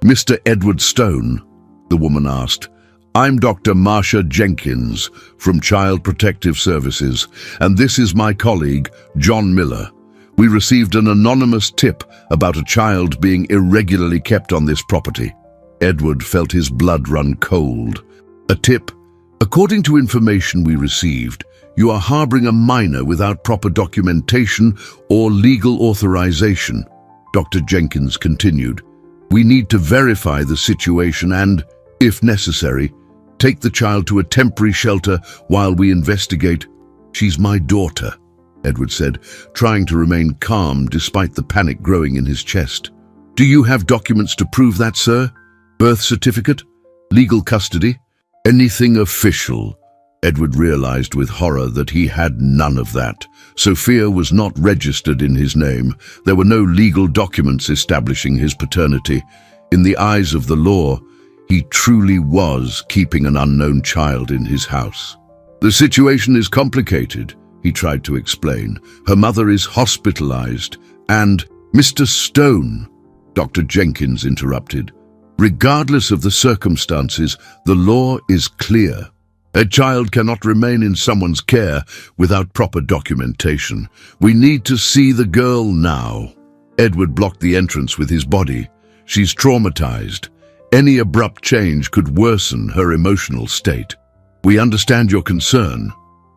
"Mr. Edward Stone?" the woman asked. "I'm Dr. Marcia Jenkins from Child Protective Services, and this is my colleague, John Miller. We received an anonymous tip about a child being irregularly kept on this property." Edward felt his blood run cold. "A tip? According to information we received, you are harboring a minor without proper documentation or legal authorization," Dr. Jenkins continued. "We need to verify the situation and, if necessary, take the child to a temporary shelter while we investigate." "She's my daughter," Edward said, trying to remain calm despite the panic growing in his chest. "Do you have documents to prove that, sir? Birth certificate? Legal custody? Anything official?" Edward realized with horror that he had none of that. Sophia was not registered in his name. There were no legal documents establishing his paternity. In the eyes of the law, he truly was keeping an unknown child in his house. "The situation is complicated," he tried to explain. "Her mother is hospitalized, and—" "Mr. Stone," Dr. Jenkins interrupted. "Regardless of the circumstances, the law is clear. A child cannot remain in someone's care without proper documentation. We need to see the girl now." Edward blocked the entrance with his body. "She's traumatized. Any abrupt change could worsen her emotional state." "We understand your concern,"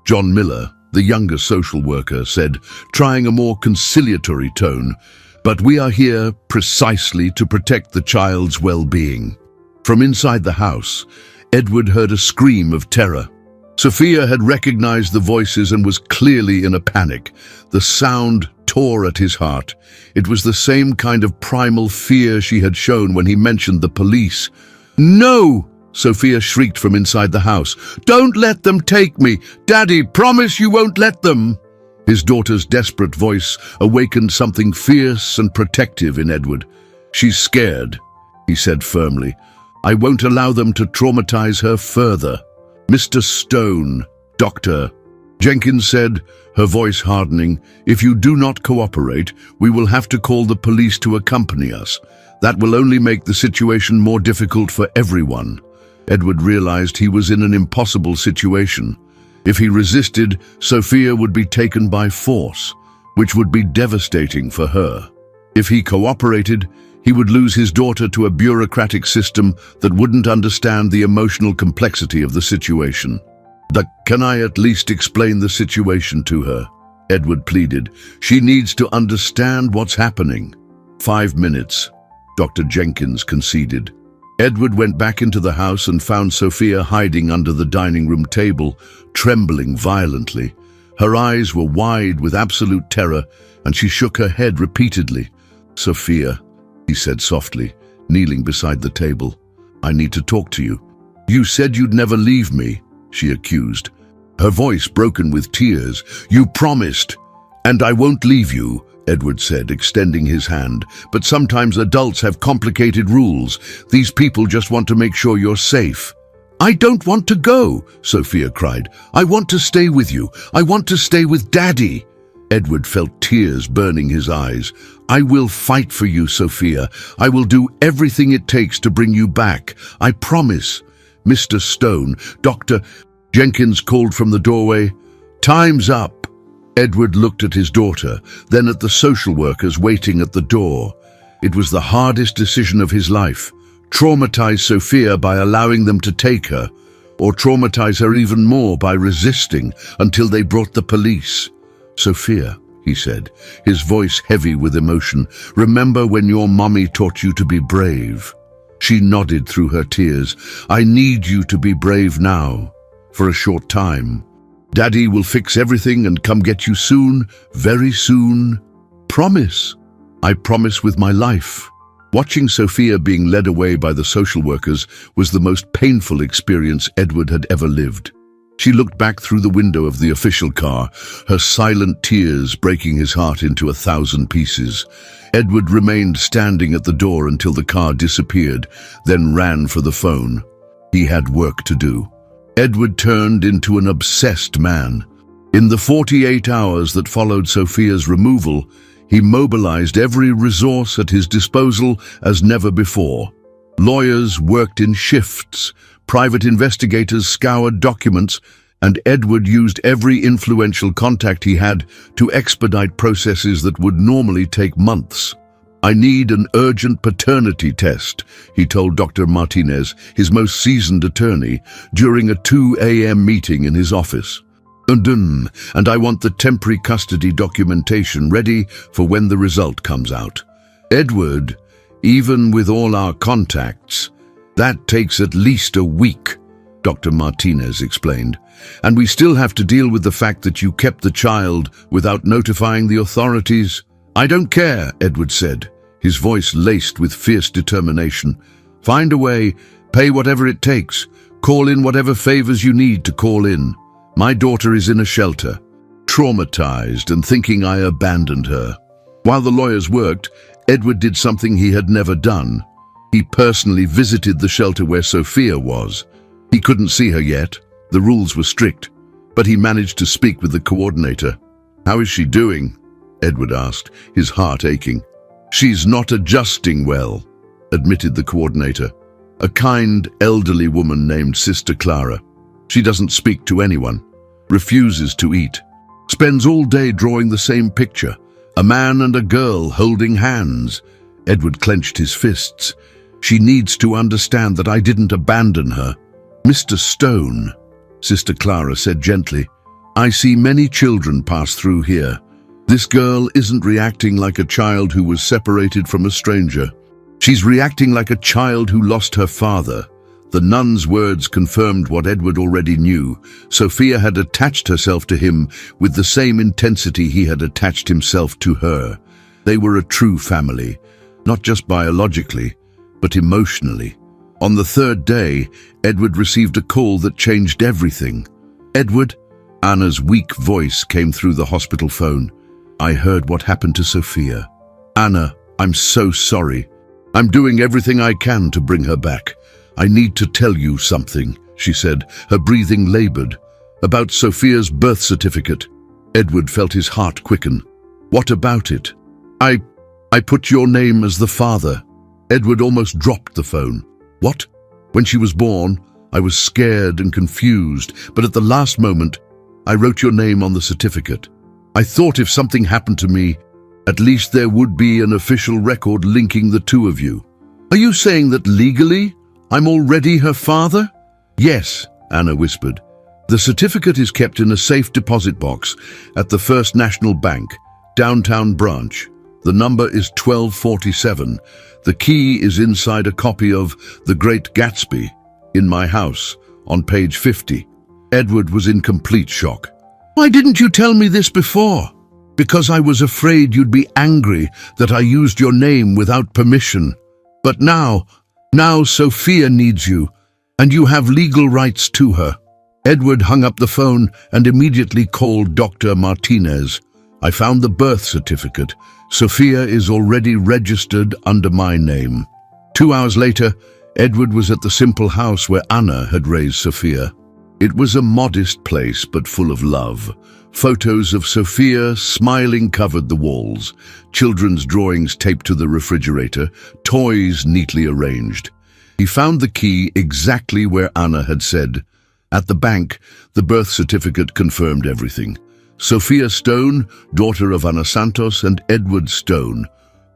John Miller, the younger social worker, said, trying a more conciliatory tone, "but we are here precisely to protect the child's well-being." From inside the house, Edward heard a scream of terror. Sophia had recognized the voices and was clearly in a panic. The sound tore at his heart. It was the same kind of primal fear she had shown when he mentioned the police. "No!" Sophia shrieked from inside the house. "Don't let them take me! Daddy, promise you won't let them!" His daughter's desperate voice awakened something fierce and protective in Edward. "She's scared," he said firmly. "I won't allow them to traumatize her further." "Mr. Stone, Doctor," Jenkins said, her voice hardening, "if you do not cooperate, we will have to call the police to accompany us. That will only make the situation more difficult for everyone." Edward realized he was in an impossible situation. If he resisted, Sophia would be taken by force, which would be devastating for her. If he cooperated, he would lose his daughter to a bureaucratic system that wouldn't understand the emotional complexity of the situation. "Can I at least explain the situation to her?" Edward pleaded. "She needs to understand what's happening." 5 minutes, Dr. Jenkins conceded. Edward went back into the house and found Sophia hiding under the dining room table, trembling violently. Her eyes were wide with absolute terror, and she shook her head repeatedly. "Sophia," he said softly, kneeling beside the table, "I need to talk to you." "You said you'd never leave me," she accused, her voice broken with tears. "You promised." "And I won't leave you," Edward said, extending his hand. "But sometimes adults have complicated rules. These people just want to make sure you're safe." "I don't want to go," Sophia cried. "I want to stay with you. I want to stay with Daddy." Edward felt tears burning his eyes. "I will fight for you, Sophia. I will do everything it takes to bring you back. I promise." "Mr. Stone, Dr. Jenkins called from the doorway. "Time's up." Edward looked at his daughter, then at the social workers waiting at the door. It was the hardest decision of his life. Traumatize Sophia by allowing them to take her, or traumatize her even more by resisting until they brought the police. "Sophia," he said, his voice heavy with emotion, "remember when your mommy taught you to be brave?" She nodded through her tears. "I need you to be brave now, for a short time. Daddy will fix everything and come get you soon, very soon. Promise." "I promise with my life." Watching Sophia being led away by the social workers was the most painful experience Edward had ever lived. She looked back through the window of the official car, her silent tears breaking his heart into 1,000 pieces. Edward remained standing at the door until the car disappeared, then ran for the phone. He had work to do. Edward turned into an obsessed man. In the 48 hours that followed Sophia's removal, he mobilized every resource at his disposal as never before. Lawyers worked in shifts, private investigators scoured documents, and Edward used every influential contact he had to expedite processes that would normally take months. "I need an urgent paternity test," he told Dr. Martinez, his most seasoned attorney, during a 2 a.m. meeting in his office. "And I want the temporary custody documentation ready for when the result comes out." "Edward, even with all our contacts, that takes at least a week," Dr. Martinez explained. "And we still have to deal with the fact that you kept the child without notifying the authorities." "I don't care," Edward said, his voice laced with fierce determination. "Find a way, pay whatever it takes, call in whatever favors you need to call in. My daughter is in a shelter, traumatized and thinking I abandoned her." While the lawyers worked, Edward did something he had never done. He personally visited the shelter where Sophia was. He couldn't see her yet. The rules were strict, but he managed to speak with the coordinator. "How is she doing?" Edward asked, his heart aching. "She's not adjusting well," admitted the coordinator, a kind, elderly woman named Sister Clara. "She doesn't speak to anyone, refuses to eat, spends all day drawing the same picture, a man and a girl holding hands." Edward clenched his fists. "She needs to understand that I didn't abandon her." "Mr. Stone," Sister Clara said gently, "I see many children pass through here. This girl isn't reacting like a child who was separated from a stranger. She's reacting like a child who lost her father." The nun's words confirmed what Edward already knew. Sophia had attached herself to him with the same intensity he had attached himself to her. They were a true family, not just biologically, but emotionally. On the 3rd day, Edward received a call that changed everything. "Edward, Anna's weak voice came through the hospital phone. "I heard what happened to Sophia. Anna, I'm so sorry. I'm doing everything I can to bring her back. I need to tell you something," she said, her breathing labored. "About Sophia's birth certificate." Edward felt his heart quicken. "What about it?" I put your name as the father." Edward almost dropped the phone. "What?" "When she was born, I was scared and confused, but at the last moment, I wrote your name on the certificate. I thought if something happened to me, at least there would be an official record linking the two of you." "Are you saying that legally I'm already her father?" "Yes," Anna whispered. "The certificate is kept in a safe deposit box at the First National Bank, downtown branch. The number is 1247. The key is inside a copy of The Great Gatsby in my house on page 50. Edward was in complete shock. "Why didn't you tell me this before?" "Because I was afraid you'd be angry that I used your name without permission. But now Sophia needs you, and you have legal rights to her." Edward hung up the phone and immediately called Dr. Martinez. "I found the birth certificate. Sophia is already registered under my name." 2 hours later, Edward was at the simple house where Anna had raised Sophia. It was a modest place but full of love. Photos of Sophia smiling covered the walls, children's drawings taped to the refrigerator, toys neatly arranged. He found the key exactly where Anna had said. At the bank, the birth certificate confirmed everything. Sophia Stone, daughter of Ana Santos and Edward Stone.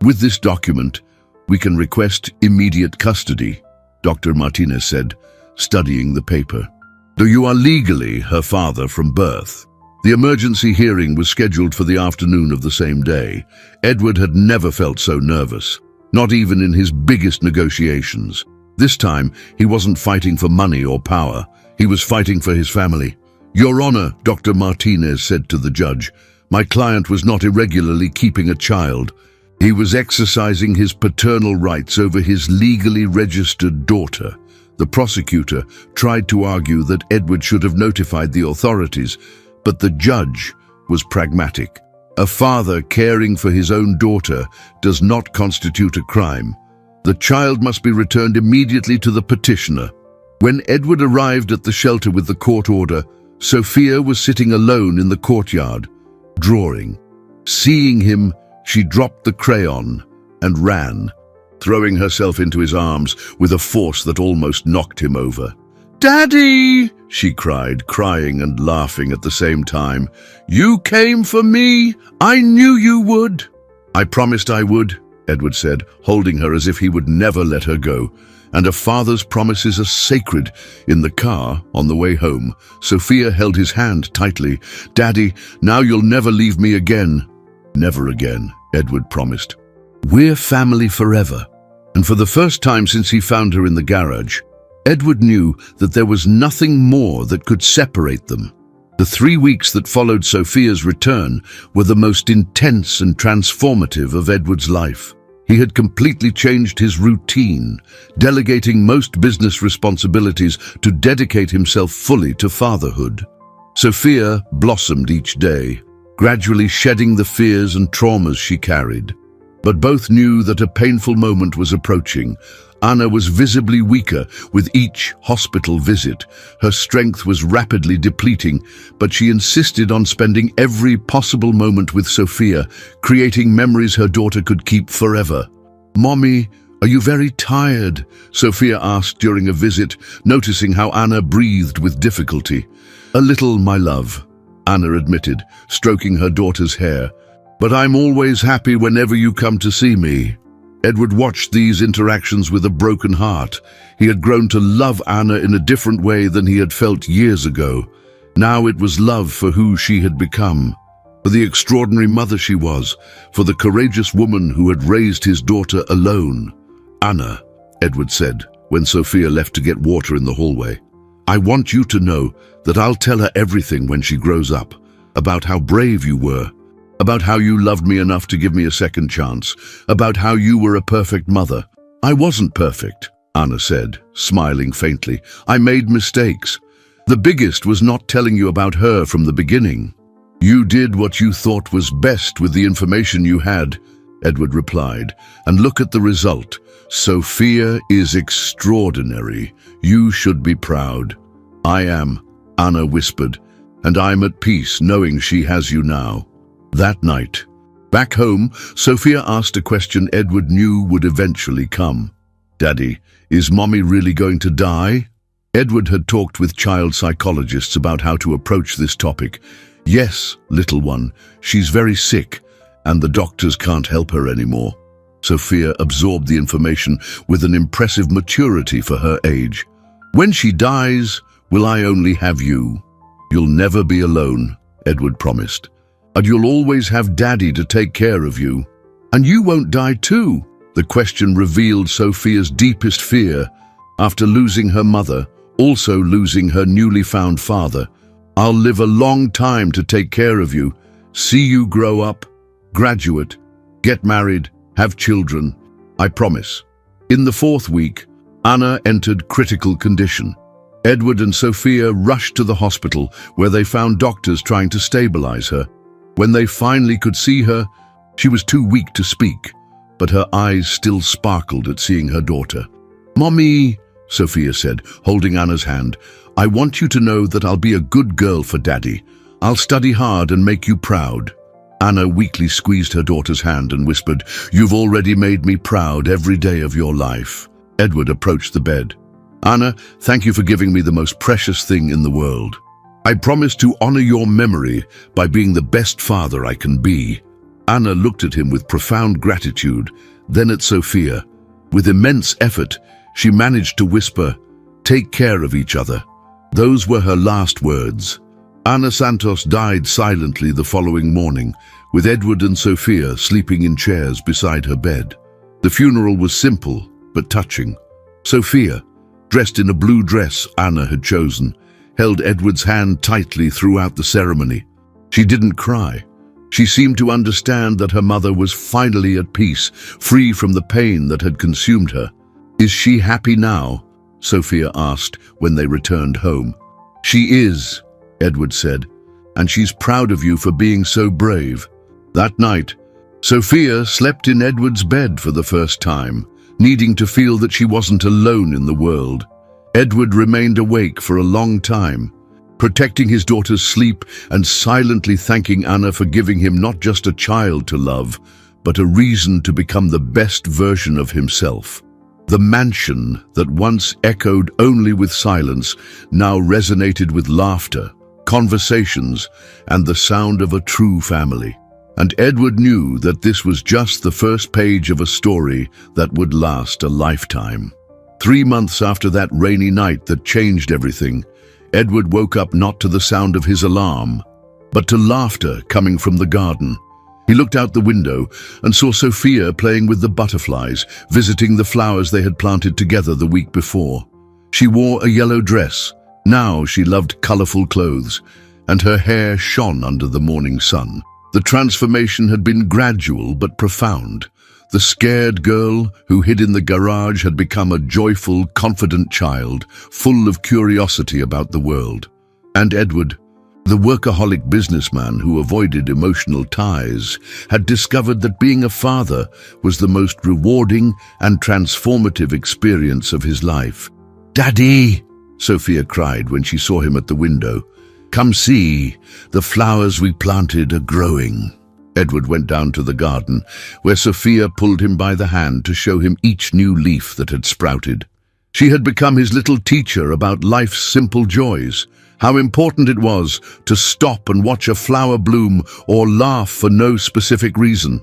"With this document, we can request immediate custody," Dr. Martinez said, studying the paper. "Though you are legally her father from birth." The emergency hearing was scheduled for the afternoon of the same day. Edward had never felt so nervous, not even in his biggest negotiations. This time, he wasn't fighting for money or power. He was fighting for his family. "Your Honor," Dr. Martinez said to the judge, "my client was not irregularly keeping a child. He was exercising his paternal rights over his legally registered daughter." The prosecutor tried to argue that Edward should have notified the authorities, but the judge was pragmatic. A father caring for his own daughter does not constitute a crime. The child must be returned immediately to the petitioner. When Edward arrived at the shelter with the court order, Sophia was sitting alone in the courtyard, drawing. Seeing him, she dropped the crayon and ran, throwing herself into his arms with a force that almost knocked him over. "Daddy!" she cried, crying and laughing at the same time. "You came for me! I knew you would!" "I promised I would," Edward said, holding her as if he would never let her go. "And a father's promises are sacred." In the car, on the way home, Sophia held his hand tightly. "Daddy, now you'll never leave me again." "Never again," Edward promised. "We're family forever." And for the first time since he found her in the garage, Edward knew that there was nothing more that could separate them. The 3 weeks that followed Sophia's return were the most intense and transformative of Edward's life. He had completely changed his routine, delegating most business responsibilities to dedicate himself fully to fatherhood. Sophia blossomed each day, gradually shedding the fears and traumas she carried. But both knew that a painful moment was approaching. Anna was visibly weaker with each hospital visit. Her strength was rapidly depleting, but she insisted on spending every possible moment with Sophia, creating memories her daughter could keep forever. "Mommy, are you very tired?" Sophia asked during a visit, noticing how Anna breathed with difficulty. "A little, my love," Anna admitted, stroking her daughter's hair. "But I'm always happy whenever you come to see me." Edward watched these interactions with a broken heart. He had grown to love Anna in a different way than he had felt years ago. Now it was love for who she had become, for the extraordinary mother she was, for the courageous woman who had raised his daughter alone. "Anna," Edward said, when Sophia left to get water in the hallway, "I want you to know that I'll tell her everything when she grows up, about how brave you were, about how you loved me enough to give me a second chance, about how you were a perfect mother." "I wasn't perfect," Anna said, smiling faintly. "I made mistakes. The biggest was not telling you about her from the beginning. You did what you thought was best with the information you had, Edward replied, and look at the result. Sophia is extraordinary. You should be proud. I am, Anna whispered, and I'm at peace knowing she has you now. That night, back home, Sophia asked a question Edward knew would eventually come. Daddy, is Mommy really going to die? Edward had talked with child psychologists about how to approach this topic. Yes, little one, she's very sick, and the doctors can't help her anymore. Sophia absorbed the information with an impressive maturity for her age. When she dies, will I only have you? You'll never be alone, Edward promised. And you'll always have Daddy to take care of you. And you won't die too. The question revealed Sophia's deepest fear. After losing her mother, also losing her newly found father, I'll live a long time to take care of you, see you grow up, graduate, get married, have children. I promise. In the 4th week, Anna entered critical condition. Edward and Sophia rushed to the hospital where they found doctors trying to stabilize her. When they finally could see her, she was too weak to speak, but her eyes still sparkled at seeing her daughter. Mommy, Sophia said, holding Anna's hand, I want you to know that I'll be a good girl for Daddy. I'll study hard and make you proud. Anna weakly squeezed her daughter's hand and whispered, You've already made me proud every day of your life. Edward approached the bed. Anna, thank you for giving me the most precious thing in the world. I promise to honor your memory by being the best father I can be. Anna looked at him with profound gratitude, then at Sophia. With immense effort, she managed to whisper, Take care of each other. Those were her last words. Ana Santos died silently the following morning, with Edward and Sophia sleeping in chairs beside her bed. The funeral was simple, but touching. Sophia, dressed in a blue dress Anna had chosen, held Edward's hand tightly throughout the ceremony. She didn't cry. She seemed to understand that her mother was finally at peace, free from the pain that had consumed her. Is she happy now? Sophia asked when they returned home. She is, Edward said, and she's proud of you for being so brave. That night, Sophia slept in Edward's bed for the first time, needing to feel that she wasn't alone in the world. Edward remained awake for a long time, protecting his daughter's sleep and silently thanking Anna for giving him not just a child to love, but a reason to become the best version of himself. The mansion that once echoed only with silence now resonated with laughter, conversations, and the sound of a true family. And Edward knew that this was just the first page of a story that would last a lifetime. 3 months after that rainy night that changed everything, Edward woke up not to the sound of his alarm, but to laughter coming from the garden. He looked out the window and saw Sophia playing with the butterflies, visiting the flowers they had planted together the week before. She wore a yellow dress. Now she loved colorful clothes, and her hair shone under the morning sun. The transformation had been gradual but profound. The scared girl who hid in the garage had become a joyful, confident child, full of curiosity about the world. And Edward, the workaholic businessman who avoided emotional ties, had discovered that being a father was the most rewarding and transformative experience of his life. "Daddy!" Sophia cried when she saw him at the window. "Come see, the flowers we planted are growing." Edward went down to the garden, where Sophia pulled him by the hand to show him each new leaf that had sprouted. She had become his little teacher about life's simple joys, how important it was to stop and watch a flower bloom or laugh for no specific reason.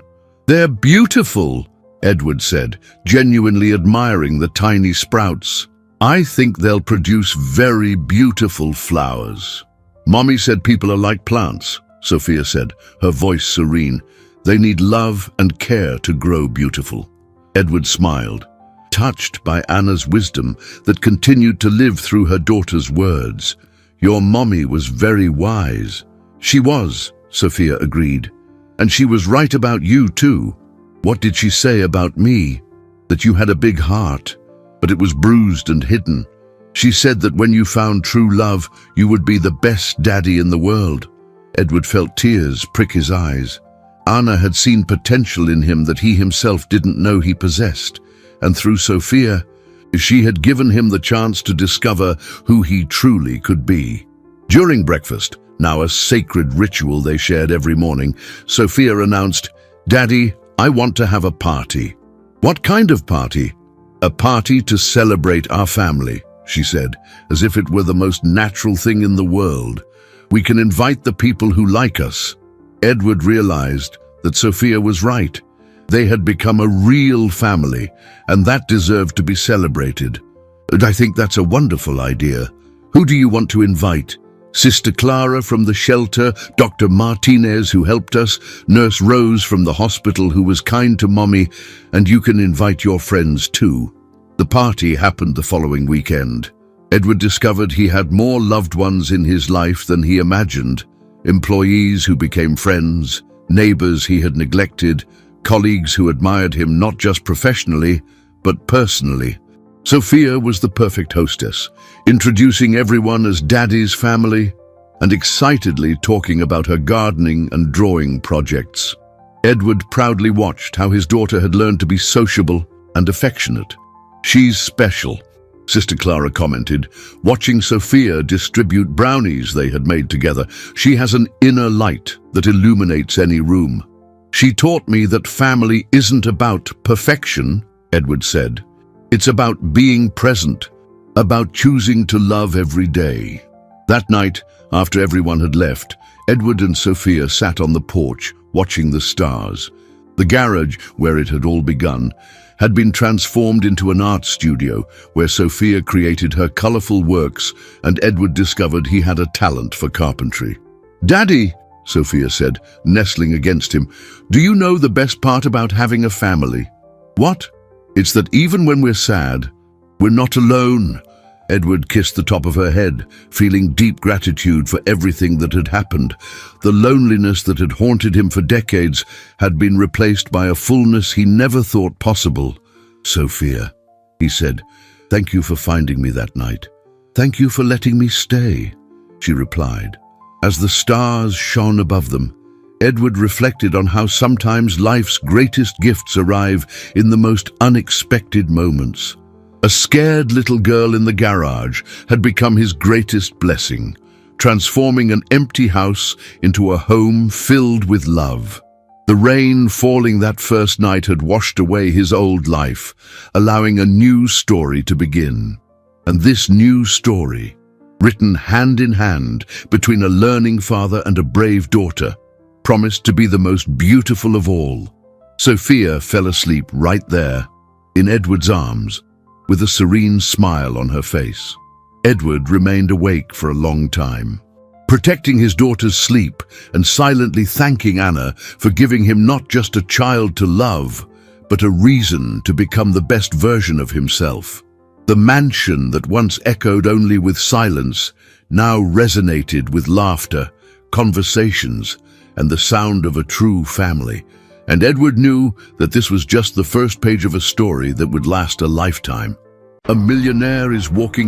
"They're beautiful," Edward said, genuinely admiring the tiny sprouts. "I think they'll produce very beautiful flowers." "Mommy said people are like plants," Sophia said, her voice serene. "They need love and care to grow beautiful." Edward smiled, touched by Anna's wisdom that continued to live through her daughter's words. "Your mommy was very wise." "She was," Sophia agreed. "And she was right about you too." "What did she say about me?" "That you had a big heart, but it was bruised and hidden. She said that when you found true love, you would be the best daddy in the world. Edward felt tears prick his eyes. Anna had seen potential in him that he himself didn't know he possessed, and through Sophia, she had given him the chance to discover who he truly could be. During breakfast, now a sacred ritual they shared every morning, Sophia announced, "Daddy, I want to have a party." "What kind of party?" "A party to celebrate our family," she said, as if it were the most natural thing in the world. "We can invite the people who like us." Edward realized that Sophia was right. They had become a real family, and that deserved to be celebrated. "I think that's a wonderful idea. Who do you want to invite?" "Sister Clara from the shelter, Dr. Martinez who helped us, Nurse Rose from the hospital who was kind to Mommy, and you can invite your friends too." The party happened the following weekend. Edward discovered he had more loved ones in his life than he imagined. Employees who became friends, neighbors he had neglected, colleagues who admired him not just professionally, but personally. Sophia was the perfect hostess, introducing everyone as Daddy's family and excitedly talking about her gardening and drawing projects. Edward proudly watched how his daughter had learned to be sociable and affectionate. "She's special," Sister Clara commented, watching Sophia distribute brownies they had made together. "She has an inner light that illuminates any room." "She taught me that family isn't about perfection," Edward said. "It's about being present, about choosing to love every day." That night, after everyone had left, Edward and Sophia sat on the porch, watching the stars. The garage, where it had all begun, had been transformed into an art studio where Sophia created her colorful works and Edward discovered he had a talent for carpentry. "Daddy," Sophia said, nestling against him, "do you know the best part about having a family?" "What?" "It's that even when we're sad, we're not alone." Edward kissed the top of her head, feeling deep gratitude for everything that had happened. The loneliness that had haunted him for decades had been replaced by a fullness he never thought possible. "Sophia," he said, "thank you for finding me that night." "Thank you for letting me stay," she replied. As the stars shone above them, Edward reflected on how sometimes life's greatest gifts arrive in the most unexpected moments. A scared little girl in the garage had become his greatest blessing, transforming an empty house into a home filled with love. The rain falling that first night had washed away his old life, allowing a new story to begin. And this new story, written hand in hand between a learning father and a brave daughter, promised to be the most beautiful of all. Sophia fell asleep right there, in Edward's arms, with a serene smile on her face. Edward remained awake for a long time, protecting his daughter's sleep and silently thanking Anna for giving him not just a child to love, but a reason to become the best version of himself. The mansion that once echoed only with silence now resonated with laughter, conversations, and the sound of a true family. And Edward knew that this was just the first page of a story that would last a lifetime. A millionaire is walking